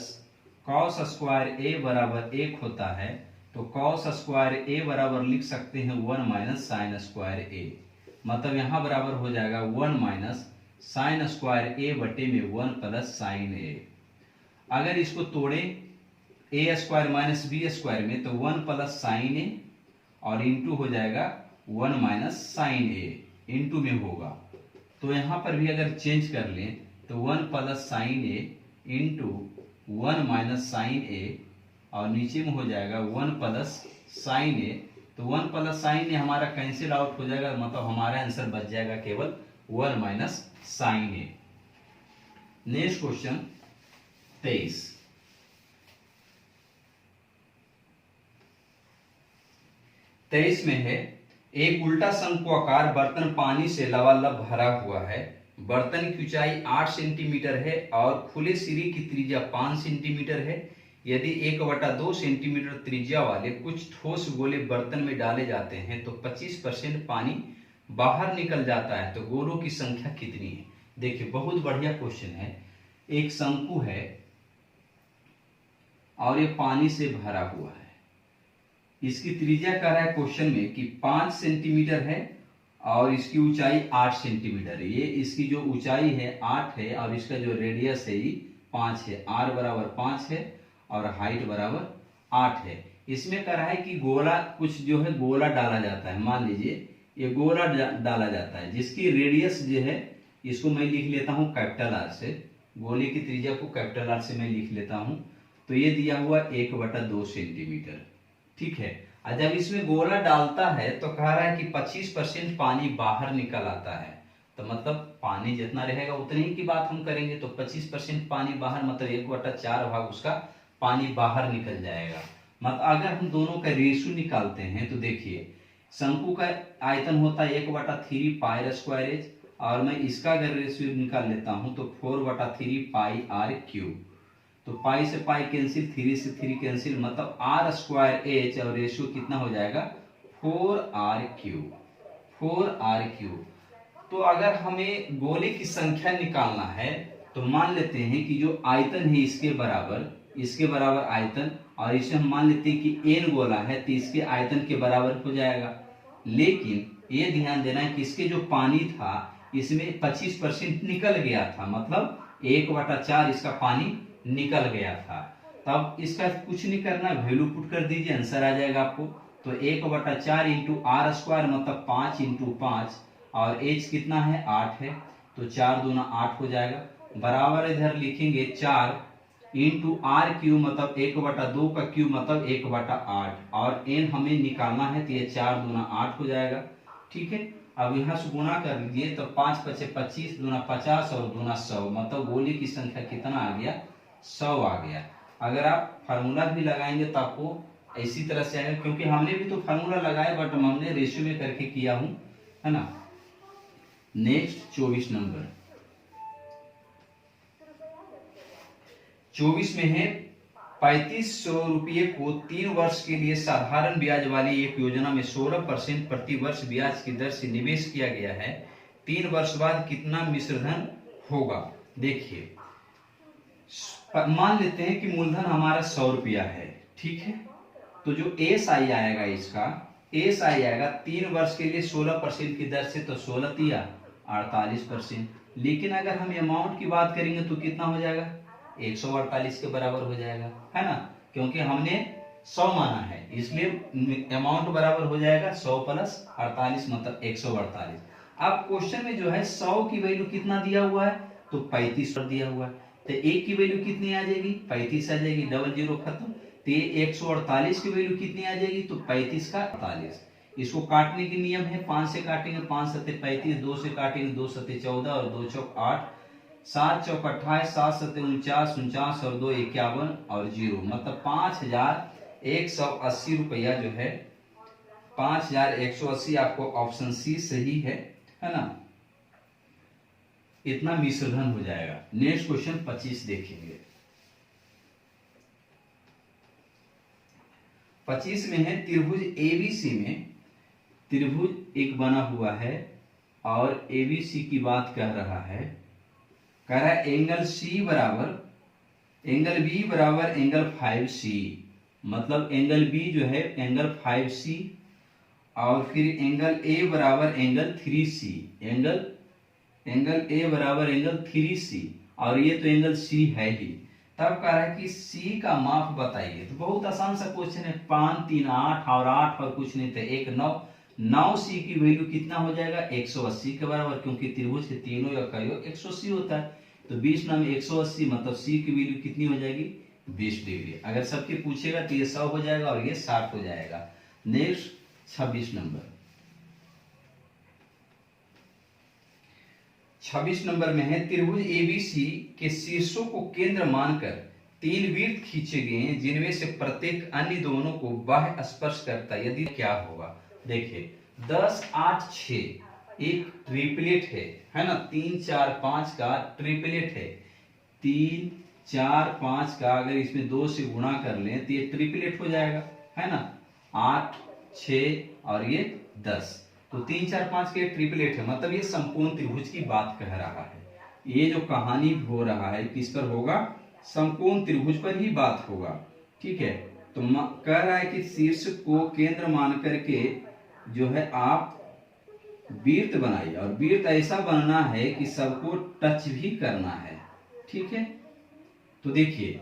कॉस स्क्वायर ए बराबर 1 होता है। तो कॉस स्क्वायर ए बराबर लिख सकते हैं 1 माइनस साइन स्क्वायर ए। मतलब यहाँ बराबर हो जाएगा 1 माइनस साइन स्क्वायर ए बटे में 1 प्लस साइन ए। अगर इसको तोड़े ए स्क्वायर माइनस बी स्क्वायर में तो 1 प्लस साइन ए और इंटू हो जाएगा 1 माइनस साइन ए, इंटू में होगा। तो यहाँ पर भी अगर चेंज कर लें तो 1 प्लस साइन ए इंटू 1 माइनस साइन ए और नीचे में हो जाएगा 1 प्लस साइन ए। तो 1 प्लस साइन ए हमारा कैंसिल आउट हो जाएगा, मतलब हमारा आंसर बच जाएगा केवल 1 माइनस साइन ए। नेक्स्ट क्वेश्चन 23 में है, एक उल्टा शंक्वाकार बर्तन पानी से लबालब भरा हुआ है। बर्तन की ऊंचाई 8 सेंटीमीटर है और खुले सिरे की त्रिज्या 5 सेंटीमीटर है। यदि 1/2 सेंटीमीटर त्रिज्या वाले कुछ ठोस गोले बर्तन में डाले जाते हैं तो 25% पानी बाहर निकल जाता है, तो गोलों की संख्या कितनी है? देखिए बहुत बढ़िया क्वेश्चन है। एक शंकु है और ये पानी से भरा हुआ है। इसकी त्रिज्या कह रहा है क्वेश्चन में कि 5 सेंटीमीटर है और इसकी ऊंचाई 8 सेंटीमीटर है। ये इसकी जो ऊंचाई है 8 है और इसका जो रेडियस है ये 5 है। r बराबर 5 है और हाइट बराबर 8 है। इसमें कह रहा है कि गोला कुछ जो है गोला डाला जाता है। मान लीजिए ये गोला डाला जाता है जिसकी रेडियस जो है, इसको मैं लिख लेता हूँ कैपिटल R से। गोले की त्रिज्या को कैपिटल R से मैं लिख लेता हूँ। तो ये दिया हुआ 1/2 सेंटीमीटर, ठीक है। और जब इसमें गोला डालता है तो कह रहा है कि 25% पानी बाहर निकल आता है। तो मतलब पानी जितना रहेगा उतने ही की बात हम करेंगे। तो 25% पानी बाहर, मतलब 1/4 भाग उसका पानी बाहर निकल जाएगा। मतलब अगर हम दोनों का रेशियो निकालते हैं तो देखिए शंकु का आयतन होता है 1/3 पाई स्क्वायर एच और मैं इसका अगर रेशियो निकाल लेता हूं तो 4/3 पाई r क्यूब। तो पाई से पाई कैंसिल, 3 से 3 कैंसिल, मतलब r स्क्वायर एच और रेशियो कितना हो जाएगा 4r क्यूब। 4r cube. तो अगर हमें गोले की संख्या निकालना है तो मान लेते हैं कि जो आयतन है इसके बराबर आयतन, और इसे हम मान लेते हैं कि n गोला है तो इसके आयतन के बराबर हो जाएगा। लेकिन ये ध्यान देना है कि इसके जो पानी था इसमें 25% निकल गया था, मतलब 1/4 इसका पानी निकल गया था। तब इसका कुछ नहीं करना, वैल्यू पुट कर दीजिए, आंसर आ जाएगा आपको। तो 1/4 इंटू r स्क्वायर मतलब 5 इंटू 5 और h कितना है 8 है, तो 4 दूना 8 हो जाएगा। बराबर इधर लिखेंगे 4 इंटू r क्यूब मतलब 1/2 का क्यूब मतलब 1/8 और n हमें निकालना है तो ये 4 दूना 8 हो जाएगा, ठीक है। अब यहाँ से गुना कर लीजिए तो 5 × 5 = 25 दूना 50 और दूना 100, मतलब गोले की संख्या कितना आ गया 100 आ गया। अगर आप फार्मूला भी लगाएंगे तो आपको इसी तरह से आएगा, क्योंकि हमने भी तो फार्मूला लगाया बट हमने रेशियो में करके किया हूं, है ना। नेक्स्ट 24 नंबर 24 में है 3500 रुपये को 3 वर्ष के लिए साधारण ब्याज वाली एक योजना में 16% प्रति वर्ष ब्याज की दर से निवेश किया गया है। 3 वर्ष बाद कितना मिश्रधन होगा? देखिए मान लेते हैं कि मूलधन हमारा 100 रुपया है, ठीक है। तो जो एसआई आएगा, इसका एसआई आएगा 3 वर्ष के लिए 16% की दर से, तो 16 तिया 48%। लेकिन अगर हम अमाउंट की बात करेंगे तो कितना हो जाएगा 148 के बराबर हो जाएगा, है ना, क्योंकि हमने 100 माना है, इसलिए अमाउंट बराबर हो जाएगा 100 + 48 मतलब 148। अब क्वेश्चन में जो है 100 की वैल्यू कितना दिया हुआ है तो 35 दिया हुआ है, तो एक की वैल्यू कितनी आ जाएगी 35 आ जाएगी, डबल जीरो खत्म। तो ये 148 की वैल्यू कितनी आ जाएगी तो 35 का 48। इसको काटने के नियम है, 5 से काटेंगे 5 × 7 = 35, 2 से काटेंगे 2 × 7 = 14 और 2 × 8, 7 × 28, 7 × 7 = 49 और 2 = 51 और 0, मतलब 5180 रुपया जो है 5180 आपको ऑप्शन सी सही है ना। इतना मिश्रधन हो जाएगा। नेक्स्ट क्वेश्चन 25 देखेंगे। 25 में है त्रिभुज एबीसी में त्रिभुज एक बना हुआ है और एबीसी की बात कह रहा है, कह रहा है एंगल सी बराबर एंगल बी बराबर एंगल 5C, मतलब एंगल बी जो है एंगल 5C और फिर एंगल ए बराबर एंगल 3C, एंगल ए बराबर एंगल 3C और ये तो एंगल सी है ही। तब कह रहा है कि सी का माप बताइए। तो बहुत आसान सा क्वेश्चन है, 5 3 8 और 8 और कुछ नहीं थे 1 9, 9C की वैल्यू कितना हो जाएगा 180 के बराबर, क्योंकि त्रिभुज के तीनों या कईयों 180 होता है। तो 20 में 180 मतलब सी की वैल्यू कितनी हो जाएगी 20 डिग्री। अगर सबके पूछेगा तो ये 100 हो जाएगा और ये 60 हो जाएगा। नेक्स्ट 26 नंबर, 26 नंबर में है त्रिभुज एबीसी के शीर्षों को केंद्र मानकर 3 वृत्त खींचे गए हैं जिनमें से प्रत्येक अन्य दोनों को बाह्य स्पर्श करता है, यदि क्या होगा। देखिए 10 8 6 एक ट्रिपलेट है ना, 3 4 5 का ट्रिपलेट है। 3 4 5 का अगर इसमें 2 से गुणा कर लें तो ये ट्रिपलेट हो जाएगा, है ना। 8 6 और ये 10, तो 3 4 5 के ट्रिपलेट है, मतलब ये संपूर्ण त्रिभुज की बात कह रहा है। ये जो कहानी हो रहा है किस पर होगा, संपूर्ण त्रिभुज पर ही बात होगा, ठीक है। तो कह रहा है कि शीर्ष को केंद्र मान करके जो है आप वृत्त बनाइए और वृत्त ऐसा बनना है कि सबको टच भी करना है, ठीक है। तो देखिए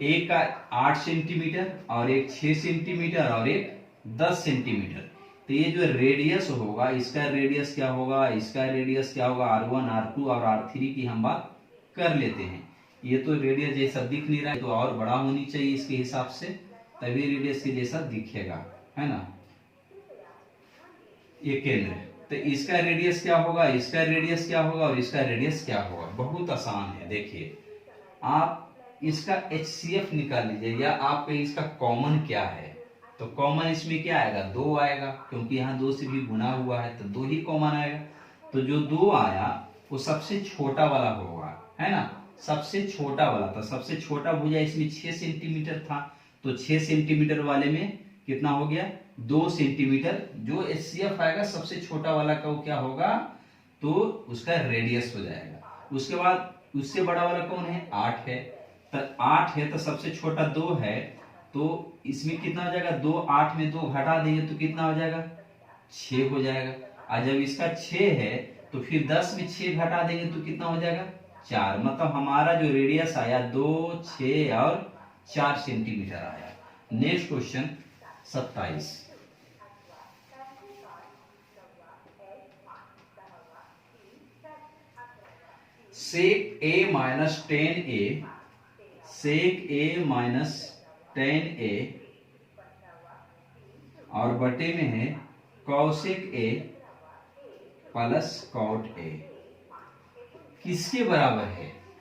एक का 8 सेंटीमीटर और एक 6 सेंटीमीटर और एक 10 सेंटीमीटर। तो ये जो रेडियस होगा इसका रेडियस क्या होगा, इसका रेडियस क्या होगा, R1 R2 और R3 की हम बात कर लेते हैं। ये तो रेडियस जैसा दिख नहीं रहा है, तो और बड़ा होनी चाहिए इसके हिसाब से, तभी रेडियस के जैसा दिखेगा, है ना। ये केंद्र है, तो इसका रेडियस क्या होगा, इसका रेडियस क्या होगा और इसका रेडियस क्या होगा। बहुत आसान है। देखिए आप इसका HCF निकाल लीजिए या आप इसका कॉमन क्या है, तो कॉमन इसमें क्या आएगा 2 आएगा, क्योंकि यहाँ 2 से भी गुना हुआ है तो 2 ही कॉमन आएगा। तो जो 2 आया वो सबसे छोटा वाला होगा, है ना, सबसे छोटा वाला। तो सबसे छोटा भुजा इसमें 6 सेंटीमीटर था, तो 6 सेंटीमीटर वाले में कितना हो गया 2 सेंटीमीटर। जो HCF आएगा सबसे छोटा वाला का वो क्या होगा, तो उसका रेडियस हो जाएगा। उसके बाद उससे बड़ा वाला कौन है 8 है, तो 8 है तो सबसे छोटा 2 है, तो इसमें कितना हो जाएगा 2, 8 में 2 घटा देंगे तो कितना हो जाएगा 6 हो जाएगा। और जब इसका 6 है तो फिर 10 में 6 घटा देंगे तो कितना हो जाएगा 4, मतलब हमारा जो रेडियस आया 2 6 और 4 सेंटीमीटर आया। Next question 27, sec A minus 10A, sec A minus 10A और बटे में है cosec A plus cot A किसके बराबर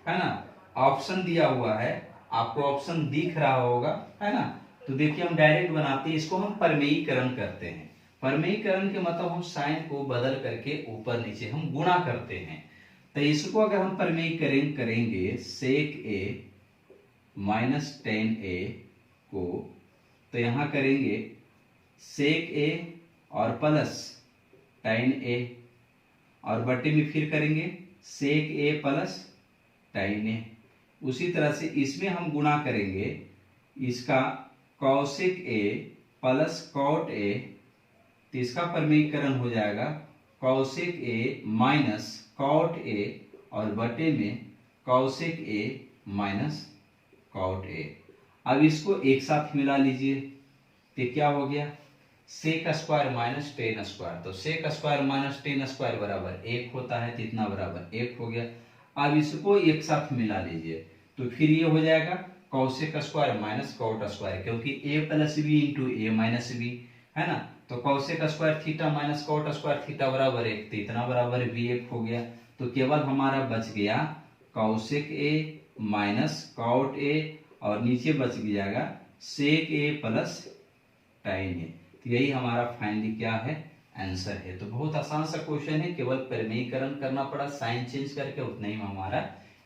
है ना। ऑप्शन दिया हुआ है, आपको ऑप्शन दिख रहा होगा, है ना। तो देखिए हम डायरेक्ट बनाते हैं, इसको हम परमेयीकरण करते हैं। परमेयीकरण के मतलब हम साइन को बदल करके ऊपर नीचे हम गुणा करते हैं। तो इसको अगर हम परमेयीकरण करेंगे सेक A माइनस 10A को, तो यहां करेंगे सेक A और प्लस 10A और बटे में फिर करेंगे सेक A प्लस 10A। उसी तरह से इसमें हम गुणा करेंगे इसका cosec A plus cot A, तो इसका परमेयीकरण हो जाएगा cosec A minus cot A और बटे में cosec A minus cot A। अब इसको एक साथ मिला लीजिए तो क्या हो गया सेक स्क्वायर माइनस 10 स्क्वायर, तो सेक स्क्वायर माइनस 10 स्क्वायर बराबर 1 होता है, तो इतना बराबर 1 हो गया। अब इसको एक साथ मिला लीजिए तो फिर ये हो जाएगा cosec square minus cot square, क्योंकि A plus B into A minus B, है ना। तो cosec square theta minus cot square theta बराबर 1, तो इतना बराबर भी 1 हो गया। तो केवल हमारा बच गया cosec A minus cot A और नीचे बच जाएगा sec A plus tan A। तो यही हमारा फाइनली क्या है आंसर है। तो बहुत आसान सा क्वेश्चन है, केवल परमेयीकरण करना पड़ा, साइन चेंज करके उतना ही हमारा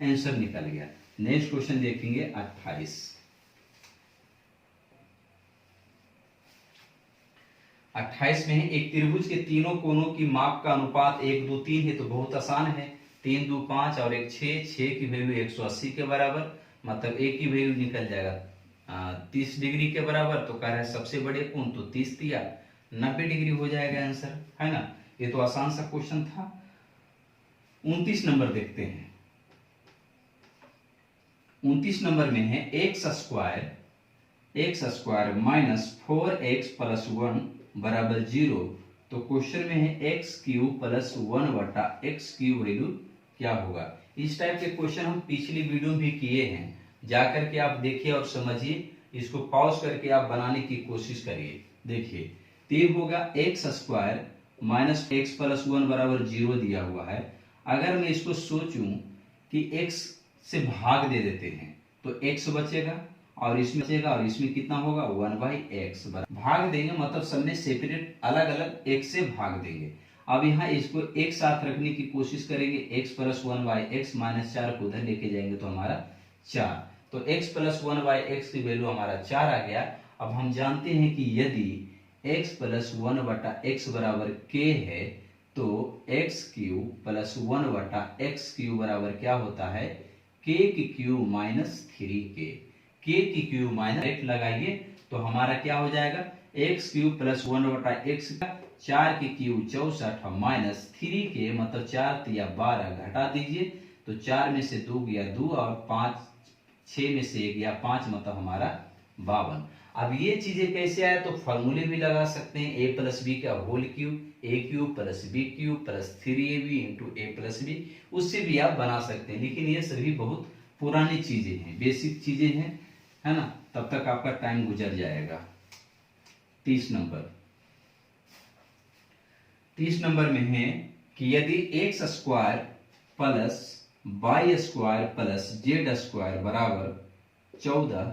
आंसर निकल गया। नेक्स्ट क्वेश्चन देखेंगे 28, 28 में है। एक त्रिभुज के तीनों कोनों की माप का अनुपात 1 2 3 है, तो बहुत आसान है। 3 2 5 और 1 6, 6 की वैल्यू 180 के बराबर, मतलब एक की वैल्यू निकल जाएगा 30 डिग्री के बराबर। तो कह रहा है सबसे बड़े कोण, तो 30 दिया 90 डिग्री हो जाएगा आंसर, है ना। ये तो आसान सा क्वेश्चन था। 29 नंबर देखते हैं। 29 नंबर में है x square minus 4x plus 1 बराबर 0। तो क्वेश्चन में है एक्स क्यूब प्लस 1 बटा एक्स क्यूब वैल्यू क्या होगा। इस टाइप के क्वेश्चन हम पिछली वीडियो में भी किए हैं, जाकर के आप देखिए और समझिए, इसको पॉज करके आप बनाने की कोशिश करिए। देखिए, तो ये होगा x square minus x plus 1 बराबर 0 दिया हुआ है। अगर मैं इसको सोचूं कि x से भाग दे देते हैं तो x बचेगा और इसमें बचेगा, और इसमें कितना होगा 1/x। भाग देंगे मतलब सब में सेपरेट अलग अलग x से भाग देंगे। अब यहाँ इसको एक साथ रखने की कोशिश करेंगे, x प्लस 1/x माइनस 4 को उधर लेके जाएंगे तो हमारा 4, तो x प्लस 1/x की वैल्यू हमारा 4 आ गया। अब हम जानते हैं कि यदि x प्लस 1 बटा x बराबर k है तो x क्यूब प्लस 1 बटा एक्स क्यूब बराबर क्या होता है k की क्यूब माइनस 3k। k की क्यूब माइनस लगाइए तो हमारा क्या हो जाएगा x क्यूब प्लस 1 बटा एक्स का 4 की क्यूब 64 माइनस 3k, मतलब 4 तिया 12 घटा दीजिए तो 4 में से 2 गया 2 और 5 6 में से 1 गया 5, मतलब हमारा 52। अब ये चीजें कैसे आए, तो फॉर्मूले भी लगा सकते हैं। a प्लस बी का whole cube, a cube plus B cube plus 3ab into a plus B, उससे भी आप बना सकते हैं। लेकिन ये सभी बहुत पुरानी चीजें हैं, बेसिक चीजें हैं, है ना। तब तक आपका टाइम गुजर जाएगा। 30 नंबर में है कि यदि X square plus Y square plus Z square बराबर 14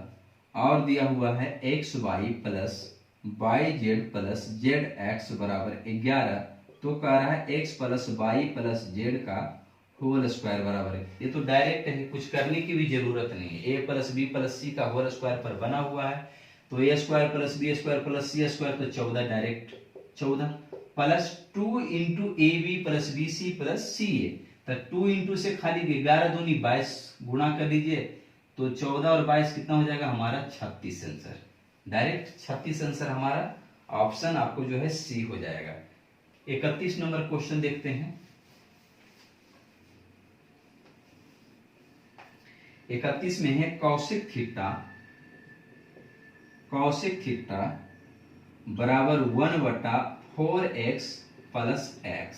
और दिया हुआ है X Y plus Y Z plus Z X बराबर 11, तो कह रहा है X plus Y plus Z का होल स्क्वायर बराबर है। ये तो डायरेक्ट है, कुछ करने की भी जरूरत नहीं है। A plus B plus C का होल स्क्वायर पर बना हुआ है, तो A square plus B square plus C square, तो 14 direct 14 plus 2 into A B plus B C plus C A, तो 2 इंटू से खाली 11 दूनी 22 गुणा कर लीजिए तो 14 और 22 कितना हो जाएगा हमारा 36 आंसर। डायरेक्ट 36 आंसर हमारा ऑप्शन आपको जो है सी हो जाएगा। 31 नंबर क्वेश्चन देखते हैं। 31 में है कौशिक थीटा बराबर 1/4x प्लस x।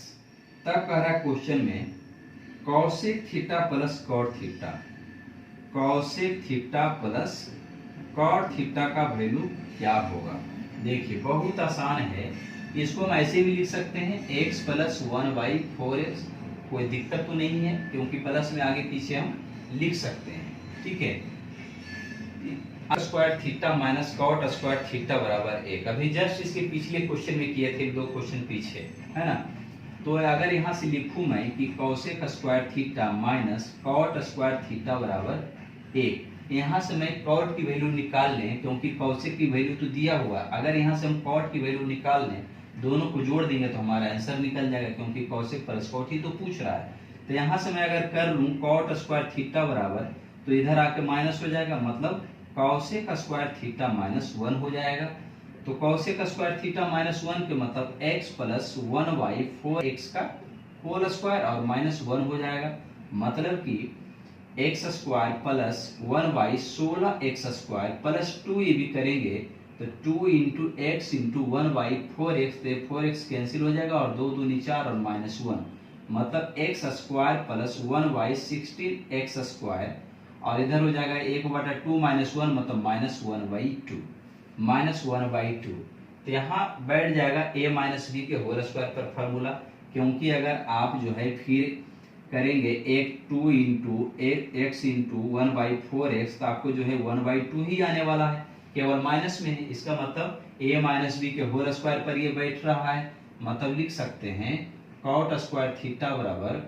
तब कह रहा है क्वेश्चन में cosec theta plus cot theta, cosec theta plus cot theta का वैल्यू क्या होगा। देखिए बहुत आसान है, इसको हम ऐसे भी लिख सकते हैं x प्लस 1/4x, कोई दिक्कत तो नहीं है क्योंकि प्लस में आगे पीछे हम लिख सकते हैं, ठीक है। Square theta minus cot square theta बराबर 1, अभी जस्ट इसके पिछले क्वेश्चन में किए थे, 2 क्वेश्चन पीछे, है ना। तो अगर यहाँ से लिखूं मैं कि cosec square theta minus cot square theta बराबर 1, यहाँ से मैं कॉट की वैल्यू निकाल लें क्योंकि कौशिक की वैल्यू तो दिया हुआ। अगर यहाँ से हम कॉट की वैल्यू निकाल लें, दोनों को जोड़ देंगे तो हमारा आंसर निकल जाएगा, क्योंकि कौशिक प्लस कॉट ही तो पूछ रहा है। तो यहाँ से मैं अगर कर लूँ कॉट स्क्वायर थीटा बराबर, तो इधर आके माइनस हो जाएगा, मतलब कौशिक स्क्वायर थीटा माइनस 1 हो जाएगा। तो कौशिक स्क्वायर थीटा माइनस 1 के मतलब x प्लस 1/4x का होल स्क्वायर और माइनस 1 हो जाएगा, मतलब कि x square plus 1/16x square plus 2 ये भी करेंगे तो 2 इंटू एक्स इंटू 1/4x, तो 4x कैंसिल हो जाएगा और 2 दूनी 4 और माइनस 1, मतलब x square plus 1/16x square, और इधर हो जाएगा 1/2 माइनस 1, मतलब माइनस 1/2। तो यहाँ बैठ जाएगा a माइनस बी के होल स्क्वायर पर फॉर्मूला, क्योंकि अगर आप जो है फिर करेंगे 2 इंटू एक्स इंटू 1/4x, तो आपको जो है 1/2 ही आने वाला है, केवल माइनस में है। इसका मतलब a माइनस बी के होल स्क्वायर पर ये बैठ रहा है, मतलब लिख सकते हैं कॉट स्क्वायर थीटा बराबर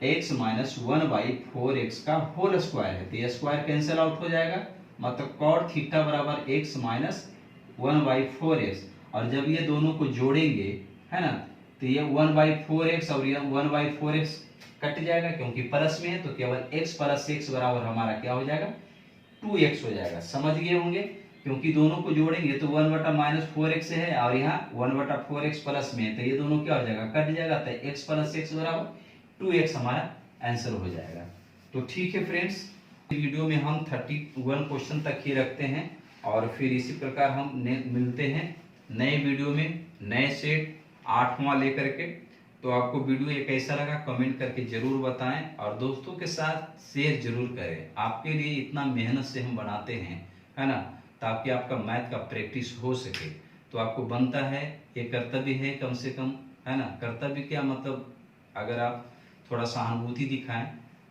x माइनस 1/4x का होल स्क्वायर है, तो ये स्क्वायर कैंसिल आउट हो जाएगा, मतलब कॉट थीटा बराबर x माइनस 1/4x, और जब ये दोनों को जोड़ेंगे, है ना, तो ये 1/4x और ये 1/4x कट जाएगा, क्योंकि प्लस में है तो केवल x प्लस x बराबर हमारा क्या हो जाएगा, 2x हो जाएगा। समझ गए होंगे, क्योंकि दोनों को जोड़ेंगे तो 1/-4x है और यहाँ 1/4x प्लस में है, तो ये दोनों क्या हो जाएगा, कट जाएगा, तो x प्लस x बराबर 2x हमारा आंसर हो जाएगा। तो ठीक है फ्रेंड्स, वीडियो में हम 31 क्वेश्चन तक ही रखते हैं और फिर इसी प्रकार हम मिलते हैं नए वीडियो में, नए सेट 8वां लेकर के। तो आपको वीडियो ये कैसा लगा कमेंट करके जरूर बताएं और दोस्तों के साथ शेयर जरूर करें। आपके लिए इतना मेहनत से हम बनाते हैं, है ना, ताकि आपका मैथ का प्रैक्टिस हो सके। तो आपको बनता है, ये कर्तव्य है कम से कम, है ना। कर्तव्य क्या मतलब, अगर आप थोड़ा सहानुभूति दिखाएं,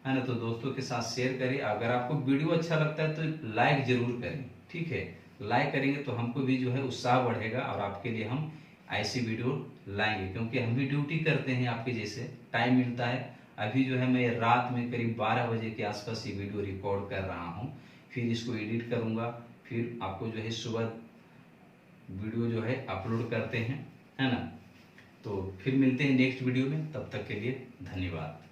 है ना, तो दोस्तों के साथ शेयर करें। अगर आपको वीडियो अच्छा लगता है तो लाइक जरूर करें, ठीक है। लाइक करेंगे तो हमको भी जो है उत्साह बढ़ेगा और आपके लिए हम ऐसी वीडियो लाएंगे, क्योंकि हम भी ड्यूटी करते हैं आपके जैसे, टाइम मिलता है। अभी जो है मैं रात में करीब 12 बजे के आसपास ये वीडियो रिकॉर्ड कर रहा हूँ, फिर इसको एडिट करूँगा, फिर आपको जो है सुबह वीडियो जो है अपलोड करते हैं, है ना। तो फिर मिलते हैं नेक्स्ट वीडियो में, तब तक के लिए धन्यवाद।